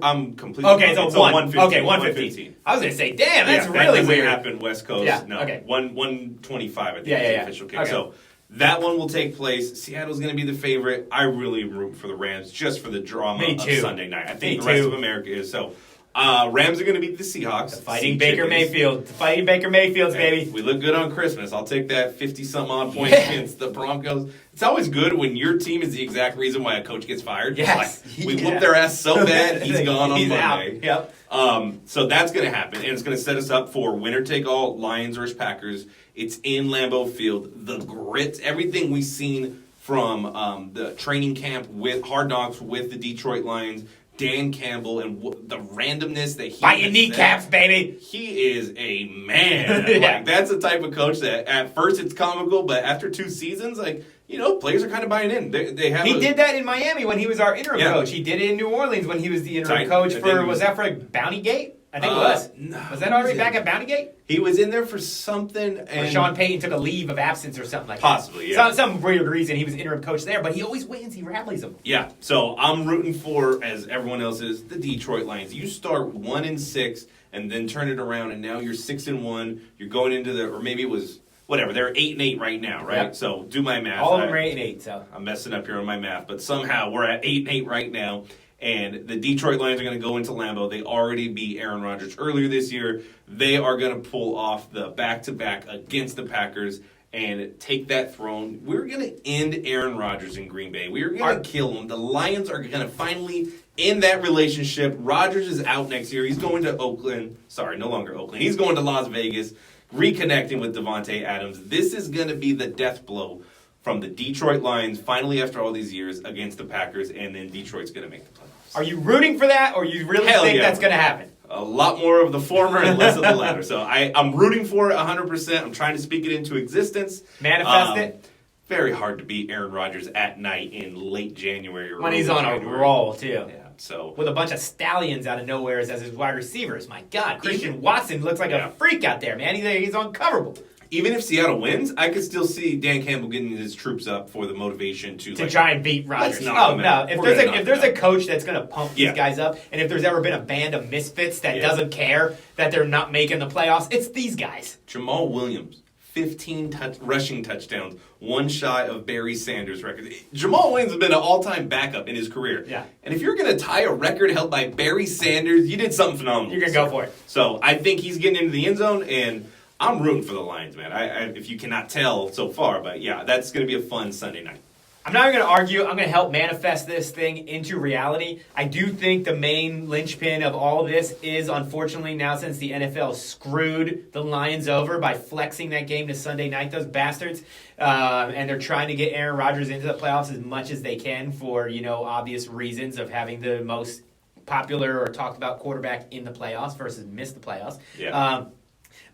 I'm completely... Okay, so it's 1:15. 1:15. Okay, 1:15. I was going to say, damn, that's that really doesn't weird. happen West Coast. Yeah, No, okay. 1:25, I think, is the official kick. Okay. So that one will take place. Seattle's going to be the favorite. I really root for the Rams just for the drama Me too. of Sunday night. I think Me the rest too. of America is. So Rams are going to beat the Seahawks. The Fighting Sea Baker Chickens. Mayfield. The Fighting Baker Mayfields, baby. We look good on Christmas. I'll take that 50-something odd points against the Broncos. It's always good when your team is the exact reason why a coach gets fired. Yes. Like, we whooped their ass so bad, he's gone on He's Monday. out. Yep. So that's going to happen, and it's going to set us up for winner-take-all Lions versus Packers. It's in Lambeau Field. The grit, everything we've seen from the training camp with Hard Knocks with the Detroit Lions, Dan Campbell, and the randomness that he Biting has kneecaps, said. baby. He is a man. Yeah. Like, that's the type of coach that at first it's comical, but after 2 seasons, players are kind of buying in. They have. He did that in Miami when he was our interim Yeah. coach. He did it in New Orleans when he was the interim Tight. coach I think for, it was- was that for Bounty Gate? I think it was. No, Was that already back at Bounty Gate? He was in there for something, Or and Sean Payton took a leave of absence or something like Possibly, that. yeah. Some weird reason he was interim coach there, but he always wins. He rallies them. Yeah, so I'm rooting for, as everyone else is, the Detroit Lions. You start 1-6 and then turn it around, and now you're 6-1. You're going into or maybe it was whatever. They're 8-8 right now, right? Yep. So do my math. All of them are 8-8, so. I'm messing up here on my math, but somehow we're at 8-8 right now. And the Detroit Lions are going to go into Lambeau. They already beat Aaron Rodgers earlier this year. They are going to pull off the back-to-back against the Packers. and take that throne. We're going to end Aaron Rodgers in Green Bay. We're going to kill him. The Lions are going to finally end that relationship. Rodgers is out next year. He's going to Oakland. Sorry, no longer Oakland. He's going to Las Vegas, reconnecting with Devontae Adams. This is going to be the death blow from the Detroit Lions, finally after all these years, against the Packers, and then Detroit's going to make the playoffs. Are you rooting for that, or you really think that's going to happen? A lot more of the former and less of the latter. So I'm rooting for it 100%. I'm trying to speak it into existence. Manifest it. Very hard to beat Aaron Rodgers at night in late January. Or when he's on a roll, too. Yeah. So with a bunch of stallions out of nowhere as his wide receivers. My God, Christian Watson looks like a freak out there, man. He's uncoverable. Even if Seattle wins, I could still see Dan Campbell getting his troops up for the motivation to try and beat Rodgers. Oh no! If there's a coach that's going to pump these guys up, and if there's ever been a band of misfits that doesn't care that they're not making the playoffs, it's these guys. Jamal Williams, 15 rushing touchdowns, one shy of Barry Sanders' record. Jamal Williams has been an all-time backup in his career. Yeah. And if you're going to tie a record held by Barry Sanders, you did something phenomenal. You're going to go for it. So I think he's getting into the end zone, and I'm rooting for the Lions, man. If you cannot tell so far, but yeah, that's going to be a fun Sunday night. I'm not even going to argue. I'm going to help manifest this thing into reality. I do think the main linchpin of all of this is, unfortunately, now since the NFL screwed the Lions over by flexing that game to Sunday night, those bastards, and they're trying to get Aaron Rodgers into the playoffs as much as they can for, obvious reasons of having the most popular or talked about quarterback in the playoffs versus miss the playoffs. Yeah.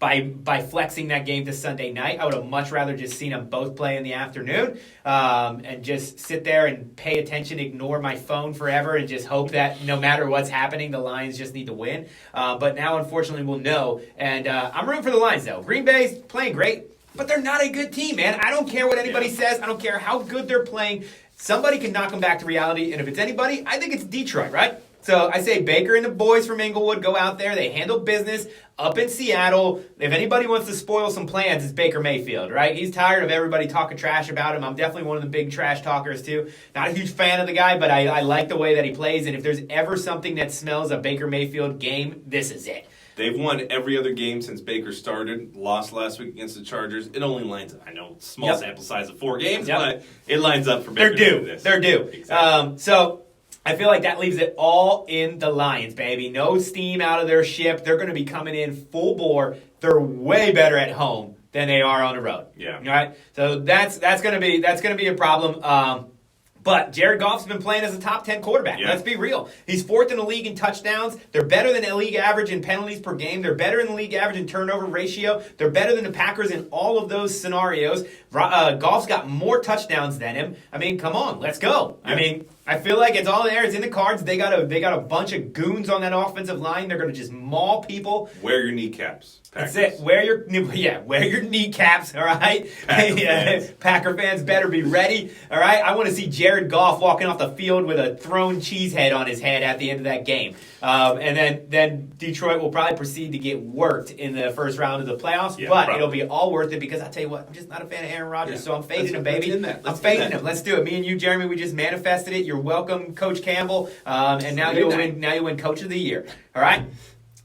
By flexing that game to Sunday night, I would have much rather just seen them both play in the afternoon and just sit there and pay attention, ignore my phone forever, and just hope that no matter what's happening, the Lions just need to win. But now, unfortunately, we'll know. And I'm rooting for the Lions, though. Green Bay's playing great, but they're not a good team, man. I don't care what anybody says. I don't care how good they're playing. Somebody can knock them back to reality, and if it's anybody, I think it's Detroit, right? So I say Baker and the boys from Inglewood go out there. They handle business up in Seattle. If anybody wants to spoil some plans, it's Baker Mayfield, right? He's tired of everybody talking trash about him. I'm definitely one of the big trash talkers, too. Not a huge fan of the guy, but I like the way that he plays. And if there's ever something that smells a Baker Mayfield game, this is it. They've won every other game since Baker started. Lost last week against the Chargers. It only lines up. I know, small sample size of 4 games, but it lines up for Baker. They're due. Exactly. So I feel like that leaves it all in the Lions, baby. No steam out of their ship. They're going to be coming in full bore. They're way better at home than they are on the road. Yeah. All right. So that's going to be a problem. But Jared Goff's been playing as a top 10 quarterback. Yeah. Let's be real. He's 4th in the league in touchdowns. They're better than the league average in penalties per game. They're better in the league average in turnover ratio. They're better than the Packers in all of those scenarios. Goff's got more touchdowns than him. I mean, come on, let's go. Yeah. I mean, I feel like it's all there. It's in the cards. They got a bunch of goons on that offensive line. They're going to just maul people. Wear your kneecaps. Packers. That's it. Wear your kneecaps, all right? Packer fans better be ready, all right? I want to see Jared Goff walking off the field with a thrown cheese head on his head at the end of that game. And then Detroit will probably proceed to get worked in the first round of the playoffs, but it'll be all worth it because I'll tell you what, I'm just not a fan of Aaron Rodgers, so I'm fading him, baby. I'm fading him. Let's do it. Me and you, Jeremy, we just manifested it. You're welcome, Coach Campbell, and now you win Coach of the Year, all right?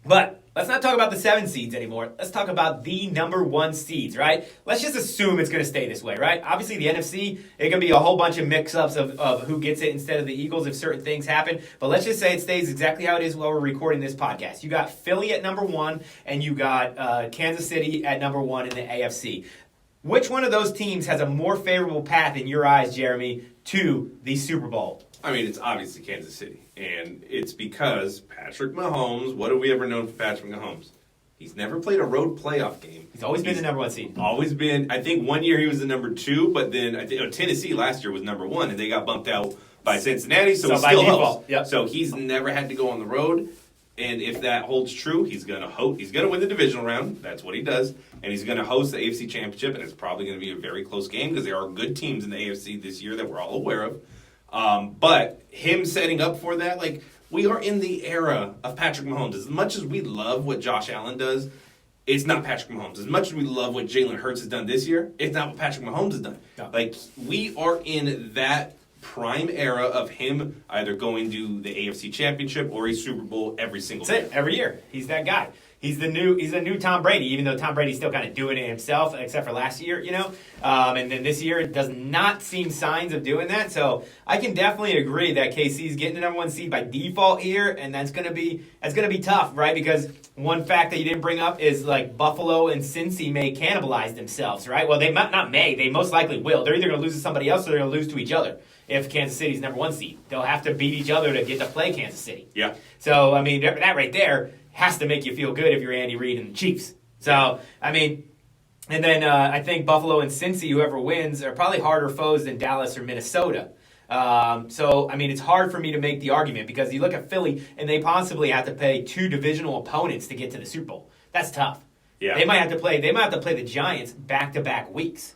But let's not talk about the 7 seeds anymore. Let's talk about the number 1 seeds, right? Let's just assume it's going to stay this way, right? Obviously, the NFC, it can be a whole bunch of mix-ups of who gets it instead of the Eagles if certain things happen. But let's just say it stays exactly how it is while we're recording this podcast. You got Philly at number 1, and you got Kansas City at number 1 in the AFC. Which one of those teams has a more favorable path in your eyes, Jeremy, to the Super Bowl? I mean, it's obviously Kansas City, and it's because Patrick Mahomes, what have we ever known for Patrick Mahomes? He's never played a road playoff game. He's always been the number 1 seed. Always been. I think one year he was the number 2, but then I think Tennessee last year was number 1, and they got bumped out by Cincinnati, so it still helps. Yep. So he's never had to go on the road, and if that holds true, he's going to win the divisional round. That's what he does, and he's going to host the AFC Championship, and it's probably going to be a very close game because there are good teams in the AFC this year that we're all aware of. But him setting up for that, like, we are in the era of Patrick Mahomes. As much as we love what Josh Allen does, it's not Patrick Mahomes. As much as we love what Jalen Hurts has done this year, it's not what Patrick Mahomes has done. No. Like, we are in that prime era of him either going to the AFC Championship or a Super Bowl every single That's year. it. Every year. He's that guy. He's the new Tom Brady, even though Tom Brady's still kind of doing it himself, except for last year, And then this year, it does not seem signs of doing that. So I can definitely agree that KC's getting the number one seed by default here, and that's gonna be tough, right? Because one fact that you didn't bring up is like Buffalo and Cincy may cannibalize themselves, right? Well, they they most likely will. They're either gonna lose to somebody else or they're gonna lose to each other. If Kansas City's number one seed, they'll have to beat each other to get to play Kansas City. Yeah. So I mean, that right there has to make you feel good if you're Andy Reid and the Chiefs. So, I mean, and then I think Buffalo and Cincy, whoever wins, are probably harder foes than Dallas or Minnesota. So, I mean, it's hard for me to make the argument because you look at Philly and they possibly have to play two divisional opponents to get to the Super Bowl. That's tough. Yeah. They might have to play the Giants back-to-back weeks.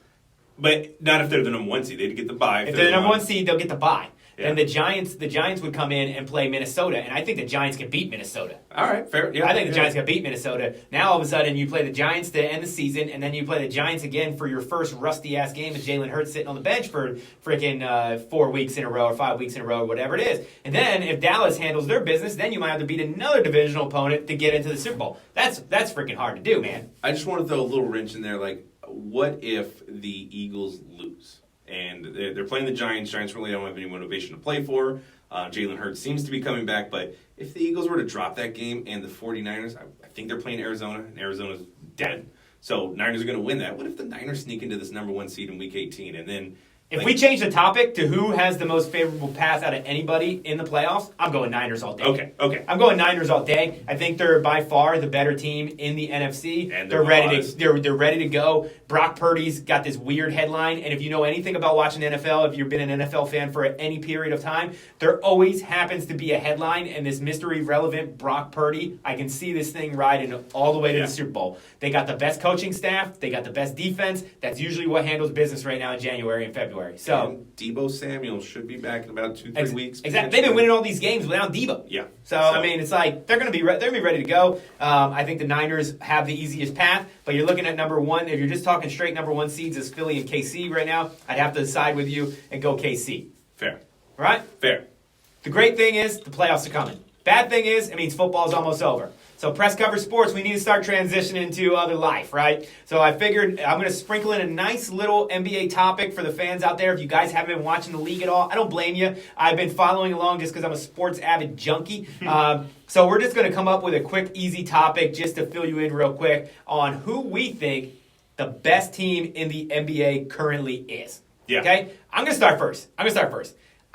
But not if they're the number one seed. They'd get the bye. If they're the number one seed, they'll get the bye. Yeah. And the Giants would come in and play Minnesota, and I think the Giants can beat Minnesota. All right, fair. Yeah, I think the Giants can beat Minnesota. Now all of a sudden you play the Giants to end the season, and then you play the Giants again for your first rusty-ass game with Jalen Hurts sitting on the bench for freaking 4 weeks in a row or 5 weeks in a row or whatever it is. And then if Dallas handles their business, then you might have to beat another divisional opponent to get into the Super Bowl. That's freaking hard to do, man. I just want to throw a little wrench in there. Like, what if the Eagles lose? And they're playing the Giants. Giants really don't have any motivation to play for. Jalen Hurts seems to be coming back. But if the Eagles were to drop that game and the 49ers, I think they're playing Arizona, and Arizona's dead. So Niners are going to win that. What if the Niners sneak into this number one seed in Week 18 and then... If we change the topic to who has the most favorable path out of anybody in the playoffs, I'm going Niners all day. Okay. I'm going Niners all day. I think they're by far the better team in the NFC. And they're ready to go. Brock Purdy's got this weird headline, and if you know anything about watching NFL, if you've been an NFL fan for any period of time, there always happens to be a headline, and this mystery relevant Brock Purdy, I can see this thing riding all the way to the Super Bowl. They got the best coaching staff. They got the best defense. That's usually what handles business right now in January and February. So and Deebo Samuel should be back in about 2-3 weeks. Exactly. They've been winning all these games without Deebo. Yeah. So I mean, it's like they're going to be ready to go. I think the Niners have the easiest path, but you're looking at number one. If you're just talking straight number one seeds as Philly and KC right now, I'd have to side with you and go KC. Fair. Right? Fair. The great thing is the playoffs are coming. Bad thing is it means football's almost over. So press cover sports, we need to start transitioning to other life, right? So I figured I'm going to sprinkle in a nice little NBA topic for the fans out there. If you guys haven't been watching the league at all, I don't blame you. I've been following along just because I'm a sports avid junkie. So we're just going to come up with a quick, easy topic just to fill you in real quick on who we think the best team in the NBA currently is. Yeah. Okay? I'm going to start first.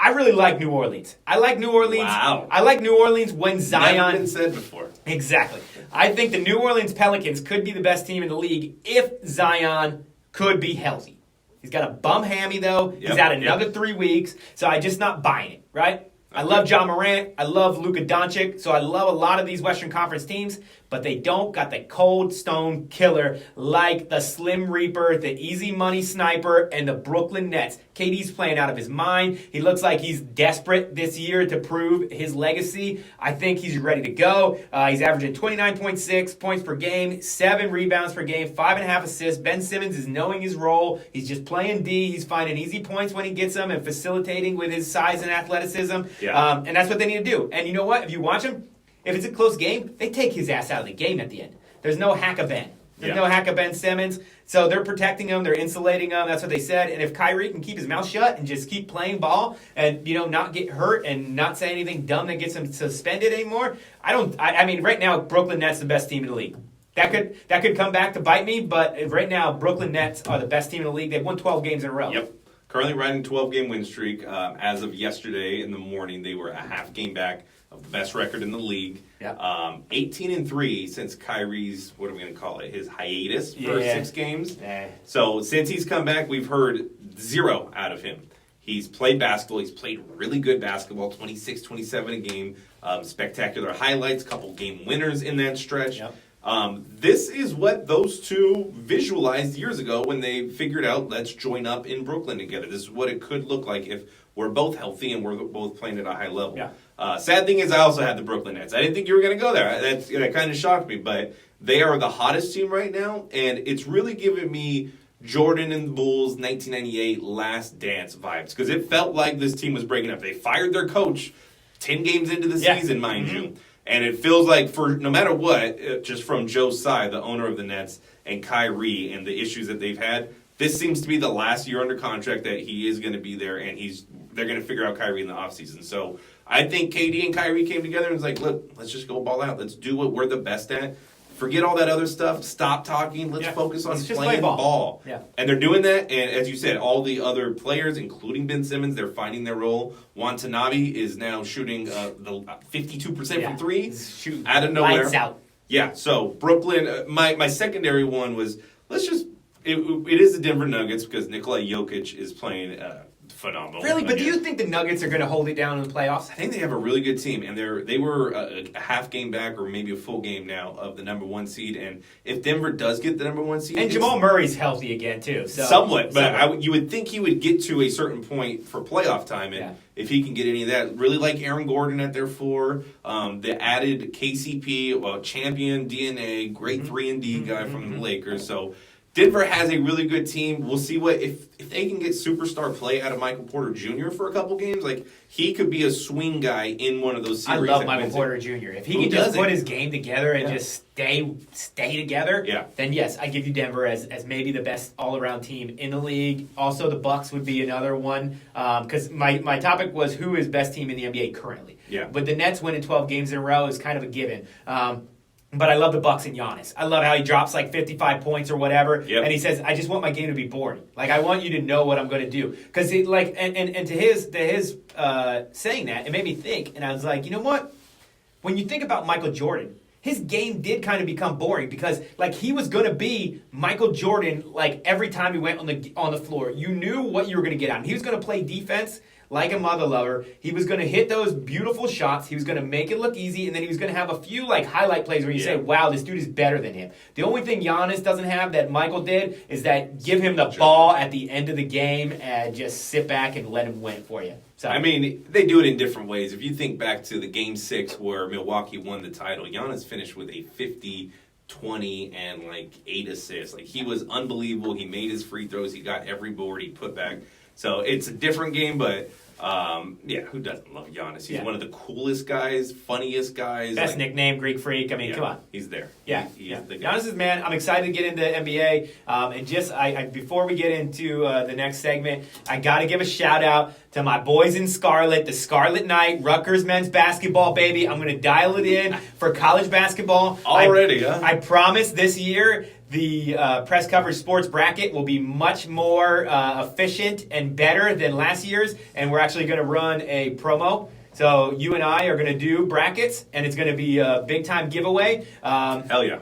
I really like New Orleans. I like New Orleans. Wow. I like New Orleans when Zion... Never been said before. Exactly. I think the New Orleans Pelicans could be the best team in the league if Zion could be healthy. He's got a bum hammy, though. Yep, He's out another 3 weeks, so I'm just not buying it, right? I love Ja Morant. I love Luka Doncic. So I love a lot of these Western Conference teams, but they don't got the cold stone killer like the Slim Reaper, the easy money sniper, and the Brooklyn Nets. KD's playing out of his mind. He looks like he's desperate this year to prove his legacy. I think he's ready to go. He's averaging 29.6 points per game, 7 rebounds per game, 5.5 assists. Ben Simmons is knowing his role. He's just playing D. He's finding easy points when he gets them and facilitating with his size and athleticism. Yeah. And that's what they need to do. And you know what? If you watch him, if it's a close game, they take his ass out of the game at the end. There's no hack of Ben. There's no hack of Ben Simmons. So they're protecting him. They're insulating him. That's what they said. And if Kyrie can keep his mouth shut and just keep playing ball and, not get hurt and not say anything dumb that gets him suspended anymore, I mean, right now, Brooklyn Nets the best team in the league. That could come back to bite me, but right now, Brooklyn Nets are the best team in the league. They've won 12 games in a row. Yep. Currently riding a 12-game win streak. As of yesterday in the morning, they were a half game back of the best record in the league. Yep. 18-3 since Kyrie's, what are we going to call it, his hiatus for 6 games. Yeah. So since he's come back, we've heard 0 out of him. He's played basketball. He's played really good basketball, 26, 27 a game. Spectacular highlights, couple game winners in that stretch. Yep. This is what those two visualized years ago when they figured out, let's join up in Brooklyn together. This is what it could look like if we're both healthy and we're both playing at a high level. Yeah. Sad thing is I also had the Brooklyn Nets. I didn't think you were going to go there. That kind of shocked me, but they are the hottest team right now, and it's really given me Jordan and the Bulls 1998 Last Dance vibes, because it felt like this team was breaking up. They fired their coach 10 games into the season, mind you. And it feels like, for no matter what, just from Joe Tsai, the owner of the Nets, and Kyrie and the issues that they've had, this seems to be the last year under contract that he is going to be there, and they're going to figure out Kyrie in the offseason. So I think KD and Kyrie came together and was like, look, let's just go ball out. Let's do what we're the best at. Forget all that other stuff. Stop talking. Let's focus on playing ball. Yeah. And they're doing that. And as you said, all the other players, including Ben Simmons, they're finding their role. Watanabe is now shooting the 52% from three out of nowhere. Lights out. Yeah. So Brooklyn. My secondary one was it is the Denver Nuggets because Nikola Jokic is playing phenomenal. Really? But do you think the Nuggets are going to hold it down in the playoffs? I think they have a really good team, and they were a half game back, or maybe a full game now, of the number 1 seed. And if Denver does get the number 1 seed, and Jamal Murray's healthy again too, so somewhat. But you would think he would get to a certain point for playoff time, and if he can get any of that, really like Aaron Gordon at their 4, the added KCP, champion DNA, great 3-and-D guy from the Lakers. So Denver has a really good team. We'll see if they can get superstar play out of Michael Porter Jr. for a couple games. Like, he could be a swing guy in one of those series. I love Michael Porter Jr. If he can just put his game together and just stay together, then yes, I give you Denver as maybe the best all-around team in the league. Also, the Bucks would be another one, because my topic was who is best team in the NBA currently. Yeah. But the Nets winning 12 games in a row is kind of a given. But I love the Bucks and Giannis. I love how he drops like 55 points or whatever, and he says, "I just want my game to be boring. Like, I want you to know what I'm going to do." Because and to his saying that, it made me think, and I was like, you know what? When you think about Michael Jordan, his game did kind of become boring because like he was going to be Michael Jordan like every time he went on the floor. You knew what you were going to get out. He was going to play defense like a mother lover. He was going to hit those beautiful shots. He was going to make it look easy, and then he was going to have a few like highlight plays where you say, wow, this dude is better than him. The only thing Giannis doesn't have that Michael did is that give him the ball at the end of the game and just sit back and let him win for you. So, I mean, they do it in different ways. If you think back to the Game 6 where Milwaukee won the title, Giannis finished with a 50, 20, and like 8 assists. Like, he was unbelievable. He made his free throws. He got every board he put back. So it's a different game, but who doesn't love Giannis? He's one of the coolest guys, funniest guys. Best nickname, Greek Freak. I mean, come on. He's there. Yeah. He is the guy. Giannis is man. I'm excited to get into NBA. And just before we get into the next segment, I got to give a shout out to my boys in Scarlet, the Scarlet Knight, Rutgers men's basketball, baby. I'm going to dial it in for college basketball. Already, huh? I promise this year the press coverage sports bracket will be much more efficient and better than last year's, and we're actually going to run a promo. So you and I are going to do brackets, and it's going to be a big-time giveaway. Hell yeah.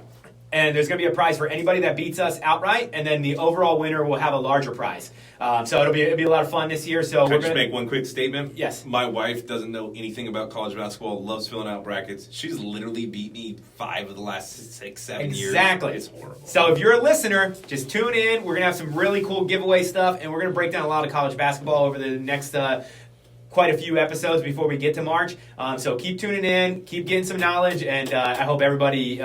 And there's going to be a prize for anybody that beats us outright, and then the overall winner will have a larger prize. So it'll be a lot of fun this year. So Can I just make one quick statement? Yes. My wife doesn't know anything about college basketball, loves filling out brackets. She's literally beat me 5 of the last 6, 7 years. Exactly. It's horrible. So if you're a listener, just tune in. We're going to have some really cool giveaway stuff, and we're going to break down a lot of college basketball over the next quite a few episodes before we get to March. So keep tuning in, keep getting some knowledge, and I hope everybody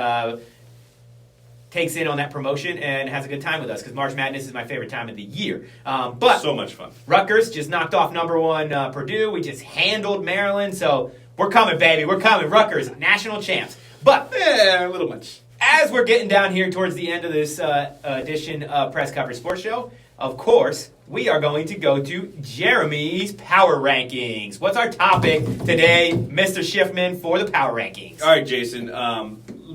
takes in on that promotion and has a good time with us, because March Madness is my favorite time of the year. But so much fun. Rutgers just knocked off number 1 Purdue. We just handled Maryland. So we're coming, baby. We're coming. Rutgers, national champs. But a little much. As we're getting down here towards the end of this edition of Press Coverage Sports Show, of course, we are going to go to Jeremy's Power Rankings. What's our topic today, Mr. Schiffman, for the Power Rankings? All right, Jason.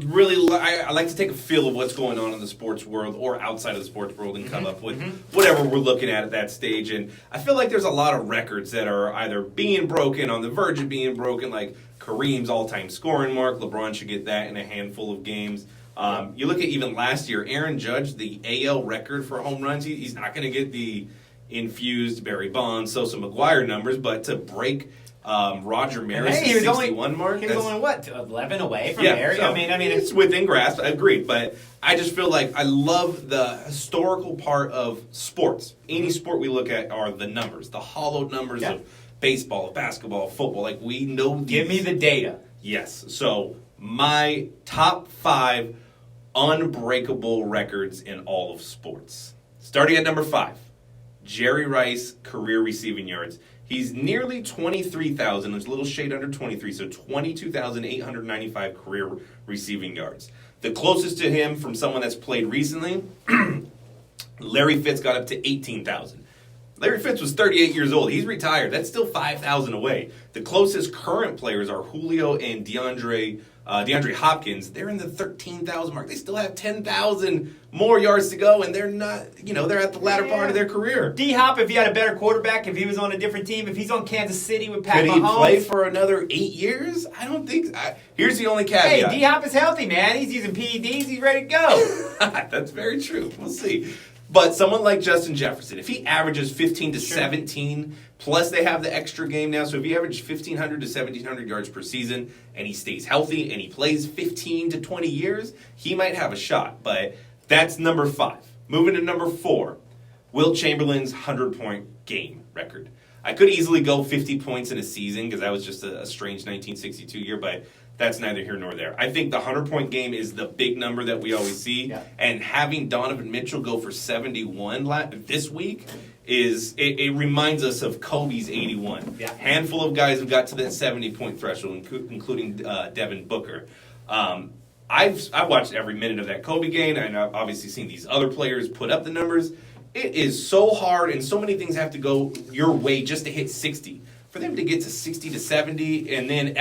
Really, I like to take a feel of what's going on in the sports world or outside of the sports world and come up with whatever we're looking at that stage. And I feel like there's a lot of records that are either being broken, on the verge of being broken, like Kareem's all-time scoring mark. LeBron should get that in a handful of games. You look at even last year, Aaron Judge, the AL record for home runs, he's not going to get the infused Barry Bonds, Sosa McGuire numbers, but to break Roger Maris' 61 mark. He was only, 11 away from there? So, I mean, it's within grasp, I agree. But I just feel like I love the historical part of sports. Any sport we look at are the numbers, the hollowed numbers of baseball, basketball, football. Like, we know these. Give me the data. Yes. So my top 5 unbreakable records in all of sports. Starting at number 5, Jerry Rice, career receiving yards. He's nearly 23,000. There's a little shade under 23, so 22,895 career receiving yards. The closest to him from someone that's played recently, Larry Fitz got up to 18,000. Larry Fitz was 38 years old. He's retired. That's still 5,000 away. The closest current players are Julio and DeAndre Hopkins. They're in the 13,000 mark. They still have 10,000 more yards to go, and they're not, they're at the latter part of their career. D-Hop, if he had a better quarterback, if he was on a different team, if he's on Kansas City with Pat Mahomes. Could he play for another 8 years? I don't think. Here's the only caveat. Hey, D-Hop is healthy, man. He's using PEDs. He's ready to go. That's very true. We'll see. But someone like Justin Jefferson, if he averages 15 to 17, plus they have the extra game now, so if he averages 1,500 to 1,700 yards per season, and he stays healthy, and he plays 15 to 20 years, he might have a shot. But that's number 5. Moving to number 4, Wilt Chamberlain's 100-point game record. I could easily go 50 points in a season, because that was just a strange 1962 year, but that's neither here nor there. I think the 100-point game is the big number that we always see, and having Donovan Mitchell go for 71 this week it reminds us of Kobe's 81. Yeah. Handful of guys who got to that 70-point threshold, including Devin Booker. I've watched every minute of that Kobe game, and I've obviously seen these other players put up the numbers. It is so hard, and so many things have to go your way just to hit 60. For them to get to 60 to 70, and then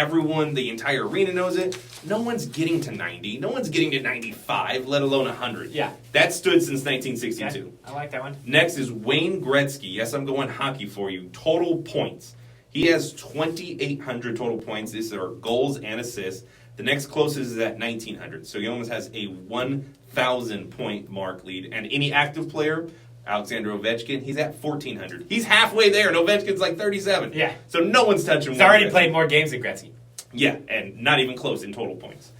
the entire arena knows it, no one's getting to 90. No one's getting to 95, let alone 100. Yeah. That stood since 1962. Okay. I like that one. Next is Wayne Gretzky. Yes, I'm going hockey for you. Total points. He has 2,800 total points. These are goals and assists. The next closest is at 1,900. So he almost has a 1,000-point mark lead. And any active player, Alexander Ovechkin, he's at 1,400. He's halfway there, and Ovechkin's like 37. Yeah. So no one's touching He's already played more games than Gretzky. Yeah, and not even close in total points.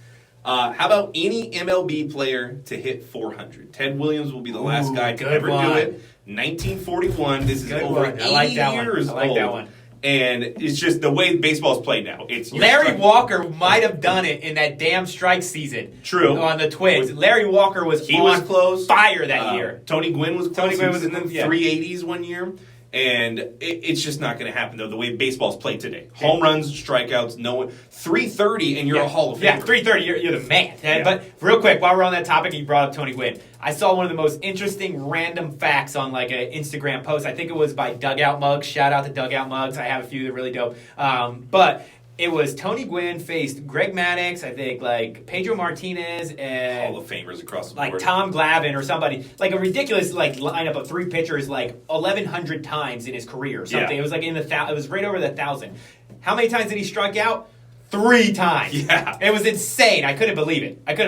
How about any MLB player to hit 400? Ted Williams will be the last guy to ever do it. 1941. This is over 80 years old. I like that one. And it's just the way baseball's played now. Larry Walker might have done it in that damn strike season. True. On the Twins. Larry Walker was close. Fire that year. Tony Gwynn was close. Tony Gwynn was in the 380s one year. And it's just not going to happen, though, the way baseball's played today. Home runs, strikeouts, no one. 330, and you're a Hall of Famer. Yeah, 330, you're the man. Yeah. But real quick, while we're on that topic, you brought up Tony Gwynn. I saw one of the most interesting random facts on like an Instagram post. I think it was by Dugout Mugs. Shout out to Dugout Mugs. I have a few that are really dope. But it was Tony Gwynn faced Greg Maddux, I think, like Pedro Martinez, and Hall of Famers across the board. Like Tom Glavine or somebody. Like a ridiculous lineup of 3 pitchers like 1,100 times in his career or something. Yeah. It was like it was right over the 1,000. How many times did he strike out? 3 times. Yeah. It was insane. I couldn't believe it. Like,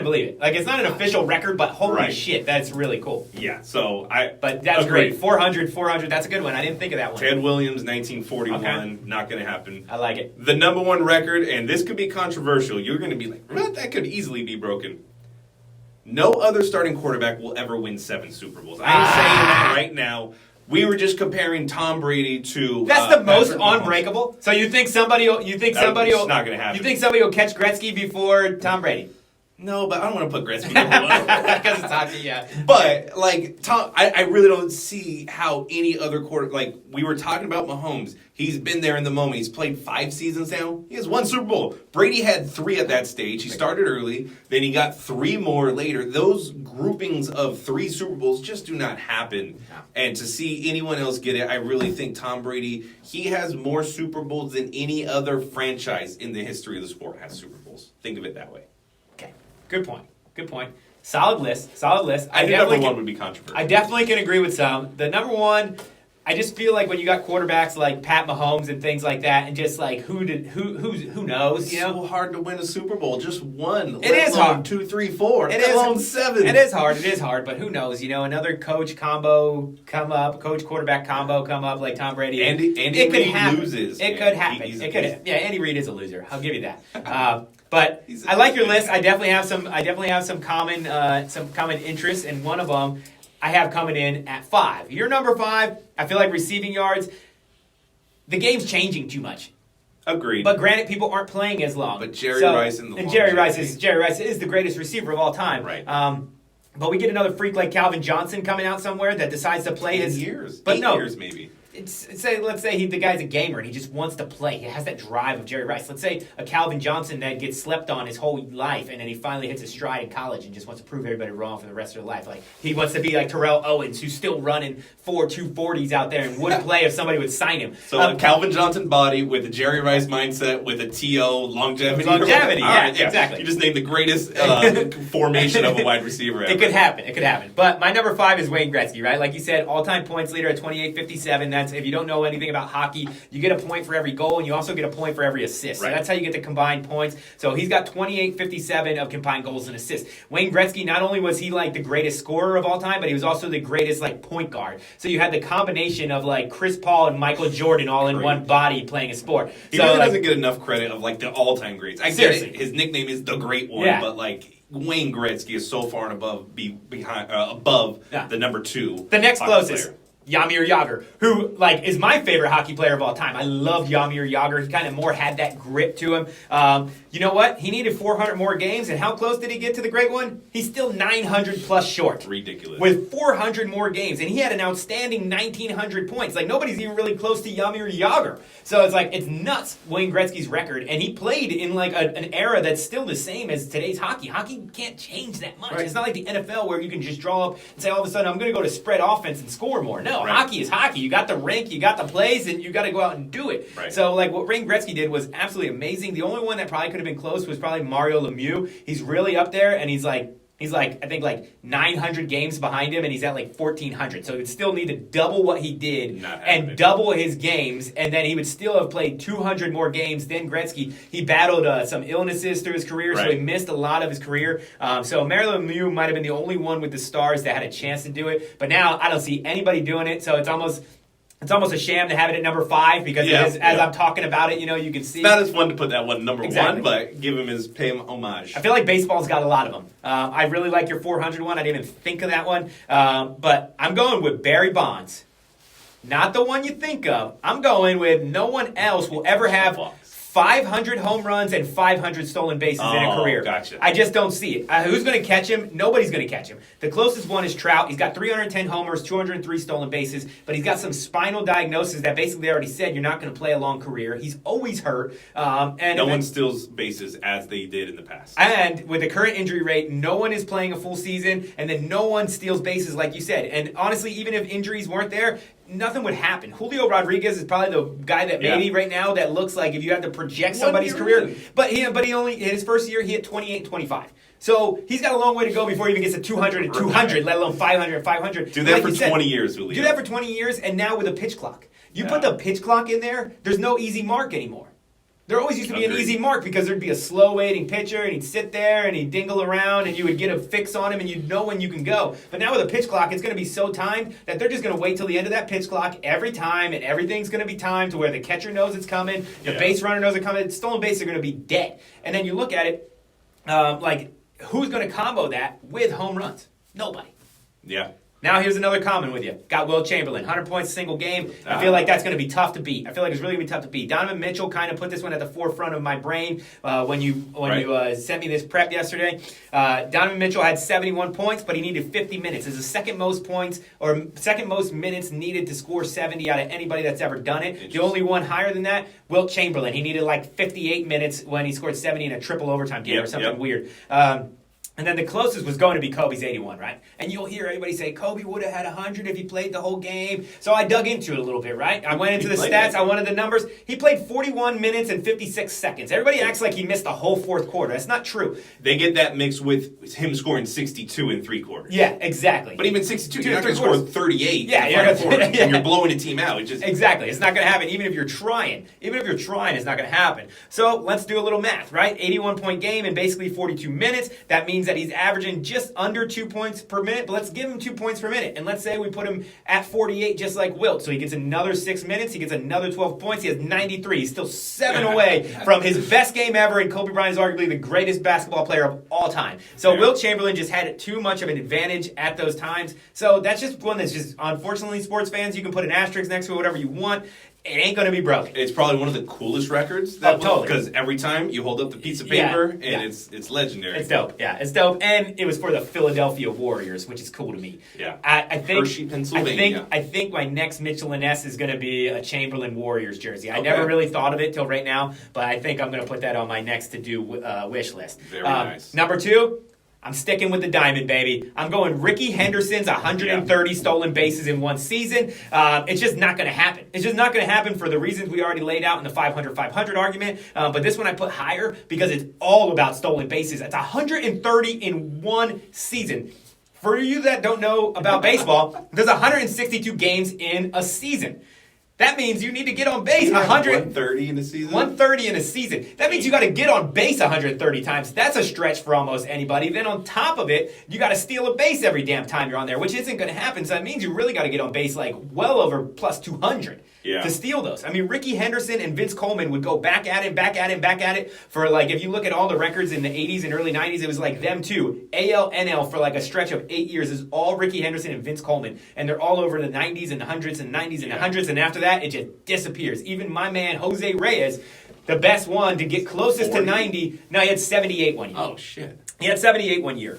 it's not an official record, but holy shit, that's really cool. Yeah, so But that's great. 400, that's a good one. I didn't think of that one. Ted Williams, 1941, not going to happen. I like it. The number 1 record, and this could be controversial. You're going to be like, what? That could easily be broken. No other starting quarterback will ever win 7 Super Bowls. I'm saying that right now. We were just comparing Tom Brady to. That's the most unbreakable. So you think somebody will? It's not going to happen. You think somebody will catch Gretzky before Tom Brady? No, but I don't want to put Gretzky number 1 because it's hockey. Yeah, but like Tom, I really don't see how any other quarter. Like we were talking about Mahomes, he's been there in the moment. He's played 5 seasons now. He has 1 Super Bowl. Brady had 3 at that stage. He started early, then he got 3 more later. Those groupings of 3 Super Bowls just do not happen. No. And to see anyone else get it, I really think Tom Brady. He has more Super Bowls than any other franchise in the history of the sport has Super Bowls. Think of it that way. Good point. Solid list. I think number 1 would be controversial. I definitely can agree with some. The number 1, I just feel like when you got quarterbacks like Pat Mahomes and things like that, and just like who knows? It's so hard to win a Super Bowl. Just 1. It is hard. 2, 3, 4. It is 7. It is hard. But who knows? Another coach combo come up, coach quarterback combo come up like Tom Brady. Andy Reid loses. It could happen. Andy Reid is a loser. I'll give you that. But I like your list. I definitely have some common interests, and one of them I have coming in at 5. Your number 5. I feel like receiving yards. The game's changing too much. Agreed. But granted, people aren't playing as long. But Jerry Rice Jerry Rice is the greatest receiver of all time. Right. But we get another freak like Calvin Johnson coming out somewhere that decides to play his years. But 8 no, years maybe. Let's say the guy's a gamer and he just wants to play. He has that drive of Jerry Rice. Let's say a Calvin Johnson that gets slept on his whole life and then he finally hits his stride in college and just wants to prove everybody wrong for the rest of their life. Like he wants to be like Terrell Owens, who's still running 240s out there and wouldn't play if somebody would sign him. So a Calvin Johnson body with a Jerry Rice mindset with a TO longevity. Longevity, Right, exactly. You just named the greatest formation of a wide receiver ever. It could happen. But my number 5 is Wayne Gretzky, right? Like you said, all-time points leader at 28.57. That's, if you don't know anything about hockey, you get a point for every goal, and you also get a point for every assist. Right. So that's how you get the combined points. So he's got 28.57 of combined goals and assists. Wayne Gretzky, not only was he like the greatest scorer of all time, but he was also the greatest like point guard. So you had the combination of like Chris Paul and Michael Jordan all in one body playing a sport. He so, really like, doesn't get enough credit of like the all-time greats. I get it. His nickname is the Great One, but like Wayne Gretzky is so far and above the number 2. The next closest. Player. Jaromir Jagr, who like is my favorite hockey player of all time. I love Jaromir Jagr. He kind of more had that grip to him. You know what? He needed 400 more games, and how close did he get to the great one? He's still 900 plus short. Ridiculous. With 400 more games, and he had an outstanding 1,900 points. Like nobody's even really close to Jaromir Jagr. So it's like it's nuts, Wayne Gretzky's record, and he played in like an era that's still the same as today's hockey. Hockey can't change that much. Right. It's not like the NFL where you can just draw up and say all of a sudden I'm going to go to spread offense and score more. No. Right. Hockey is hockey. You got the rink, you got the plays, and you got to go out and do it. Right. So, like, what Wayne Gretzky did was absolutely amazing. The only one that probably could have been close was probably Mario Lemieux. He's really up there, and he's like I think like 900 games behind him, and he's at like 1,400. So he would still need to double what he did and double his games, and then he would still have played 200 more games than Gretzky. He battled some illnesses through his career, so he missed a lot of his career. So Mario Lemieux might have been the only one with the Stars that had a chance to do it. But now I don't see anybody doing it, so it's almost a sham to have it at number 5 because as I'm talking about it, you can see. It's not as fun to put that one number 1, but pay him homage. I feel like baseball's got a lot of them. I really like your 400 one. I didn't even think of that one. But I'm going with Barry Bonds. Not the one you think of. I'm going with no one else will ever have 500 home runs and 500 stolen bases in a career. Gotcha. I just don't see it. Who's going to catch him? Nobody's going to catch him. The closest one is Trout. He's got 310 homers, 203 stolen bases, but he's got some spinal diagnosis that basically they already said you're not going to play a long career. He's always hurt. No one steals bases as they did in the past. And with the current injury rate, no one is playing a full season, and then no one steals bases like you said. And honestly, even if injuries weren't there, nothing would happen. Julio Rodriguez is probably the guy that maybe right now that looks like if you had to project somebody's career. But he only in his first year he hit 28-25. So he's got a long way to go before he even gets to 200 and 200, let alone 500 and 500. Do that for 20 years, Julio. Do that for 20 years, and now with a pitch clock. You put the pitch clock in there, there's no easy mark anymore. There always used to be an easy mark because there'd be a slow-waiting pitcher, and he'd sit there, and he'd dingle around, and you would get a fix on him, and you'd know when you can go. But now with a pitch clock, it's going to be so timed that they're just going to wait till the end of that pitch clock every time, and everything's going to be timed to where the catcher knows it's coming, the base runner knows it's coming, stolen bases are going to be dead. And then you look at it, who's going to combo that with home runs? Nobody. Yeah. Now here's another common with you. Got Will Chamberlain, 100 points single game. I feel like that's going to be tough to beat. I feel like it's really going to be tough to beat. Donovan Mitchell kind of put this one at the forefront of my brain when you sent me this prep yesterday. Donovan Mitchell had 71 points, but he needed 50 minutes. It's the second most points or second most minutes needed to score 70 out of anybody that's ever done it. The only one higher than that, Wilt Chamberlain. He needed like 58 minutes when he scored 70 in a triple overtime game or something weird. And then the closest was going to be Kobe's 81, right? And you'll hear everybody say, Kobe would have had 100 if he played the whole game. So I dug into it a little bit, right? I went into the stats. I wanted the numbers. He played 41 minutes and 56 seconds. Everybody acts like he missed the whole fourth quarter. That's not true. They get that mixed with him scoring 62 in 3 quarters. Yeah, exactly. But even 62, you're not going to score 38 and you're blowing a team out. Exactly. It's not going to happen even if you're trying. Even if you're trying, it's not going to happen. So let's do a little math, right? 81-point game in basically 42 minutes. That means that he's averaging just under 2 points per minute, but let's give him 2 points per minute. And let's say we put him at 48 just like Wilt. So he gets another 6 minutes. He gets another 12 points. He has 93. He's still 7 away from his best game ever, and Kobe Bryant is arguably the greatest basketball player of all time. So Wilt Chamberlain just had too much of an advantage at those times. So that's just one that's just, unfortunately, sports fans, you can put an asterisk next to it, whatever you want. it ain't going to be broken. It's probably one of the coolest records. Totally. Because every time you hold up the piece of paper, it's legendary. It's dope. Yeah, it's dope. And it was for the Philadelphia Warriors, which is cool to me. Yeah. I think Hershey, Pennsylvania. I think my next Mitchell & Ness is going to be a Chamberlain Warriors jersey. I never really thought of it till right now, but I think I'm going to put that on my next to-do wish list. Very nice. Number 2, I'm sticking with the diamond, baby. I'm going Ricky Henderson's 130 stolen bases in one season. It's just not going to happen. It's just not going to happen for the reasons we already laid out in the 500-500 argument. But this one I put higher because it's all about stolen bases. It's 130 in one season. For you that don't know about baseball, there's 162 games in a season. That means you need to get on base 130 in a season? 130 in a season. That means you got to get on base 130 times. That's a stretch for almost anybody. Then on top of it, you got to steal a base every damn time you're on there, which isn't going to happen. So that means you really got to get on base like well over plus 200 to steal those. I mean, Ricky Henderson and Vince Coleman would go back at it for like, if you look at all the records in the 80s and early 90s, it was like them too. AL, NL for like a stretch of 8 years is all Ricky Henderson and Vince Coleman. And they're all over the 90s and the hundreds and 90s and the hundreds. And after that, it just disappears. Even my man, Jose Reyes, the best one to get closest 40? to 90. No, he had 78 one year. Oh, shit. He had 78 one year.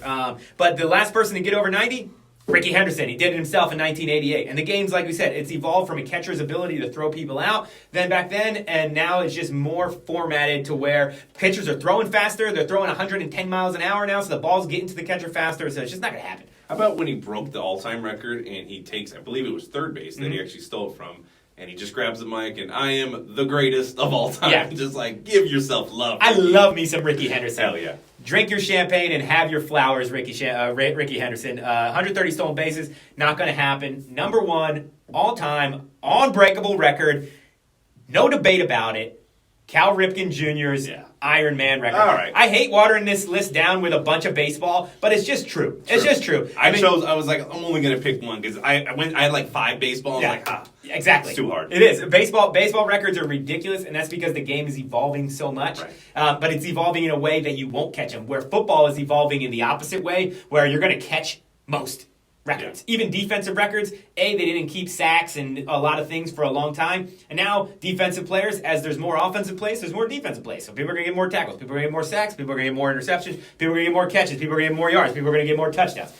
But the last person to get over 90, Ricky Henderson. He did it himself in 1988. And the game's, like we said, it's evolved from a catcher's ability to throw people out than back then, and now it's just more formatted to where pitchers are throwing faster. They're throwing 110 miles an hour now, so the ball's getting to the catcher faster, so it's just not going to happen. How about when he broke the all-time record and he takes, I believe it was third base that he actually stole it from, and he just grabs the mic and I am the greatest of all time. Yeah. Just like, give yourself love. I love me some Ricky Henderson. Hell yeah. Drink your champagne and have your flowers, Ricky Henderson. 130 stolen bases, not going to happen. Number 1, all-time, unbreakable record. No debate about it. Cal Ripken Jr.'s Iron Man record. All right. I hate watering this list down with a bunch of baseball, but it's just true. It's just true. I was like, I'm only going to pick one because I had like 5 baseballs. Yeah. Like, exactly. It's too hard. It is. Baseball records are ridiculous, and that's because the game is evolving so much. Right. But it's evolving in a way that you won't catch them, where football is evolving in the opposite way, where you're going to catch most records. Yeah. Even defensive records, they didn't keep sacks and a lot of things for a long time. And now defensive players, as there's more offensive plays, there's more defensive plays. So people are going to get more tackles. People are going to get more sacks. People are going to get more interceptions. People are going to get more catches. People are going to get more yards. People are going to get more touchdowns.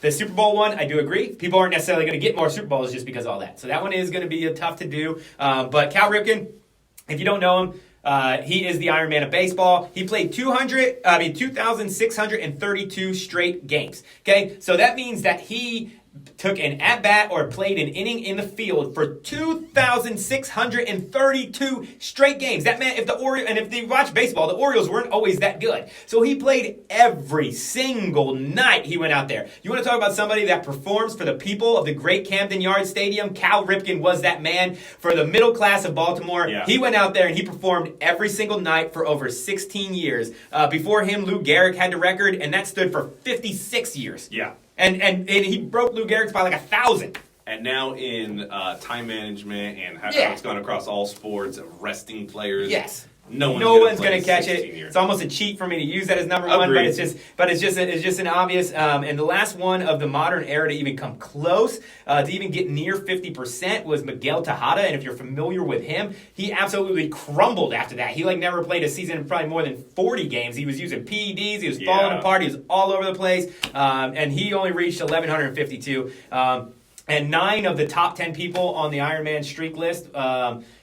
The Super Bowl one, I do agree. People aren't necessarily going to get more Super Bowls just because of all that. So that one is going to be tough to do. But Cal Ripken, if you don't know him, he is the Iron Man of baseball. He played 2,632 straight games. Okay, so that means that he took an at-bat or played an inning in the field for 2,632 straight games. That meant if you watch baseball, the Orioles weren't always that good. So he played every single night he went out there. You want to talk about somebody that performs for the people of the great Camden Yards Stadium? Cal Ripken was that man for the middle class of Baltimore. Yeah. He went out there and he performed every single night for over 16 years. Before him, Lou Gehrig had the record, and that stood for 56 years. Yeah. And he broke Lou Gehrig's by like 1,000. And now in time management and how it's gone across all sports, resting players. Yes. No one's going to catch it. Years. It's almost a cheat for me to use that as number 1, but it's just an obvious. And the last one of the modern era to even come close, to even get near 50%, was Miguel Tejada. And if you're familiar with him, he absolutely crumbled after that. He like never played a season in probably more than 40 games. He was using PEDs. He was falling apart. He was all over the place. And he only reached 1,152. And 9 of the top 10 people on the Iron Man streak list,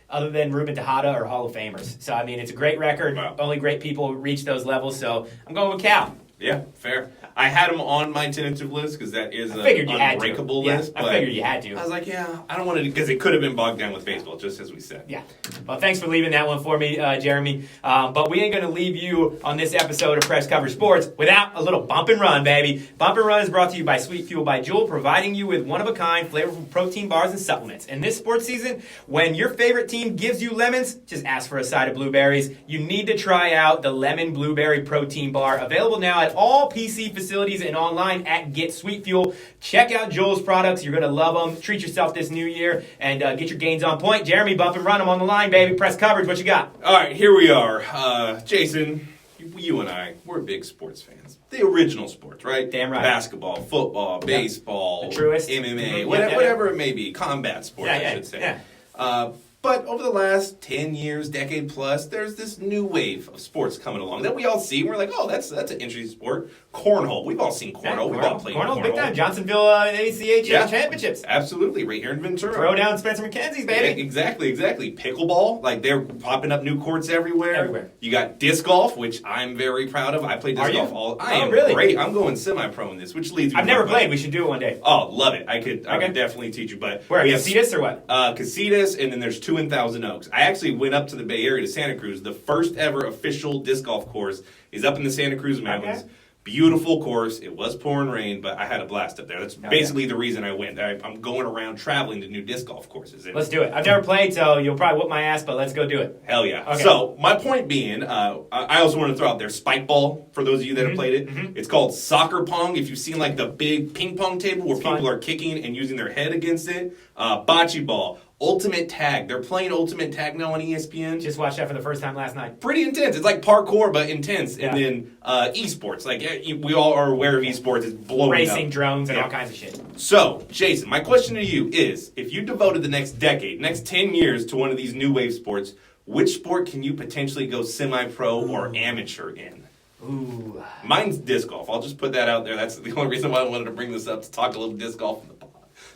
other than Ruben Tejada, are Hall of Famers. So, I mean, it's a great record. Wow. Only great people reach those levels. So, I'm going with Cal. Yeah, fair. I had him on my tentative list because that is an unbreakable list. I figured you had to. I was like, I don't want to, because it could have been bogged down with baseball, just as we said. Yeah. Well, thanks for leaving that one for me, Jeremy. But we ain't going to leave you on this episode of Press Cover Sports without a little bump and run, baby. Bump and Run is brought to you by Sweet Fuel by Jewell, providing you with one-of-a-kind flavorful protein bars and supplements. And this sports season, when your favorite team gives you lemons, just ask for a side of blueberries. You need to try out the Lemon Blueberry Protein Bar, available now at all PC facilities and online at Get Sweet Fuel. Check out Jewell's products. You're going to love them. Treat yourself this new year and get your gains on point. Jeremy, bump and run. I'm on the line, baby. Press coverage. What you got? All right, here we are. Jason, you and I, we're big sports fans. The original sports, right? Damn right. Basketball, football, baseball, the truest. MMA, whatever it may be. Combat sports, I should say. Yeah. But over the last 10 years, decade plus, there's this new wave of sports coming along that we all see. We're like, oh, that's an interesting sport. Cornhole. We've all seen cornhole. We've all played cornhole. Big time. Johnsonville ACH championships. Absolutely. Right here in Ventura. Throw down Spencer McKenzie's, baby. Yeah, exactly. Pickleball. Like, they're popping up new courts everywhere. You got disc golf, which I'm very proud of. I played disc golf I am really? Great. I'm going semi-pro in this, which leads me I've never played. We should do it one day. Oh, love it. I could definitely teach you. But where, Casitas or what? Casitas, and then there's two in Thousand Oaks. I actually went up to the Bay Area to Santa Cruz. The first ever official disc golf course is up in the Santa Cruz Mountains. Okay. Beautiful course. It was pouring rain, but I had a blast up there. That's basically the reason I went. I'm going around traveling to new disc golf courses. Let's do it. I've never played, so you'll probably whoop my ass, but let's go do it. Hell yeah. Okay. So my point being, I also want to throw out there spike ball for those of you that have played it. It's called soccer pong. If you've seen like the big ping pong table where people are kicking and using their head against it. Bocce ball. Ultimate Tag. They're playing Ultimate Tag now on ESPN. Just watched that for the first time last night. Pretty intense. It's like parkour, but intense. Yeah. And then esports. Like, we all are aware of esports. It's blowing Racing up. Drones and all kinds of shit. So, Jason, my question to you is, if you devoted the next decade, next 10 years to one of these new wave sports, which sport can you potentially go semi-pro or amateur in? Ooh. Mine's disc golf. I'll just put that out there. That's the only reason why I wanted to bring this up, to talk a little disc golf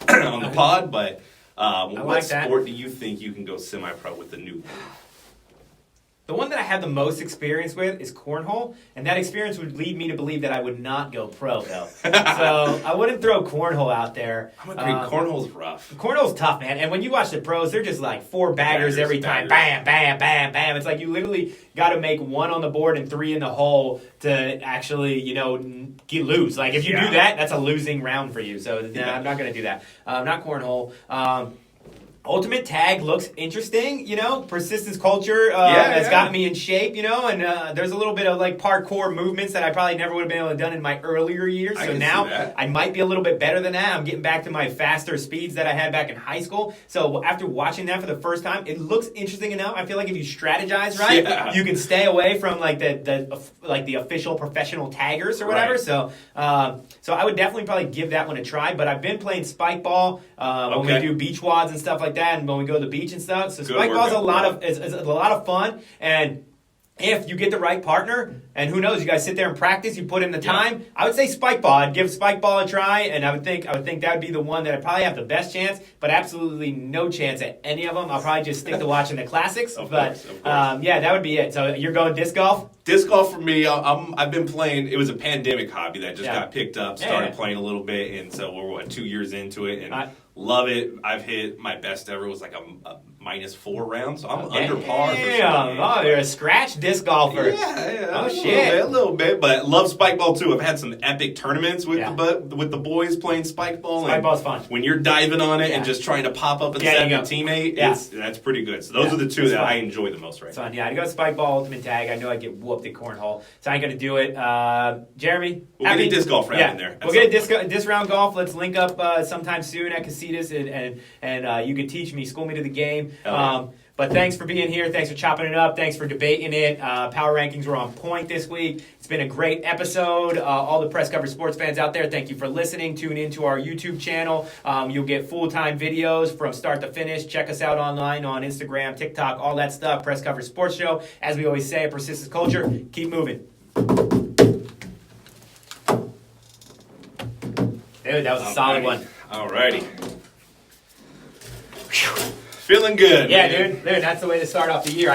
on the pod. But what sport do you think you can go semi-pro with the new? The one that I have the most experience with is cornhole, and that experience would lead me to believe that I would not go pro, though. So I wouldn't throw cornhole out there. I'm agree. Cornhole's rough. Cornhole's tough, man. And when you watch the pros, they're just like four baggers every time. Bam, bam, bam, bam. It's like you literally got to make one on the board and three in the hole to actually, lose. Like, if you do that, that's a losing round for you. So I'm not going to do that. Not cornhole. Ultimate Tag looks interesting, persistence culture has got me in shape, and there's a little bit of like parkour movements that I probably never would have been able to done in my earlier years. So now I might be a little bit better than that. I'm getting back to my faster speeds that I had back in high school. So after watching that for the first time, it looks interesting enough. I feel like if you strategize right, you can stay away from like the official professional taggers or whatever. Right. So I would definitely probably give that one a try. But I've been playing spike ball when we do beach wads and stuff like that, and when we go to the beach and stuff. So spike ball is a lot of fun, and if you get the right partner, and who knows, you guys sit there and practice, you put in the time. I would say spike ball. I'd give spike ball a try, and I would think that would be the one that I'd probably have the best chance, but absolutely no chance at any of them. I'll probably just stick to watching the classics. Of course. That would be it. So you're going disc golf? Disc golf for me, I've been playing. It was a pandemic hobby that just got picked up. Started playing a little bit, and so we're 2 years into it, and love it. I've hit my best ever was like a -4 round, so I'm under par. You're a scratch disc golfer. Yeah. A little bit, but love spike ball too. I've had some epic tournaments with the boys playing spike ball. Spike ball's fun. When you're diving on it and just trying to pop up and send a teammate, that's pretty good. So those are the two that I enjoy the most right now. Fun. Yeah, I go spike ball, ultimate tag. I know I get whooped at cornhole, so I ain't gonna do it. Jeremy, we'll get a disc golf round in there. We'll get a disc round golf. Let's link up sometime soon at Casitas, and you can teach me, school me to the game. But thanks for being here. Thanks for chopping it up. Thanks for debating it. Power rankings were on point this week. It's been a great episode. All the Press Cover Sports fans out there, thank you for listening. Tune into our YouTube channel. You'll get full-time videos from start to finish. Check us out online on Instagram, TikTok, all that stuff. Press Cover Sports Show. As we always say, persistence culture. Keep moving. Dude, that was a solid one. Alrighty. Feeling good. Yeah, man. Dude, that's the way to start off the year.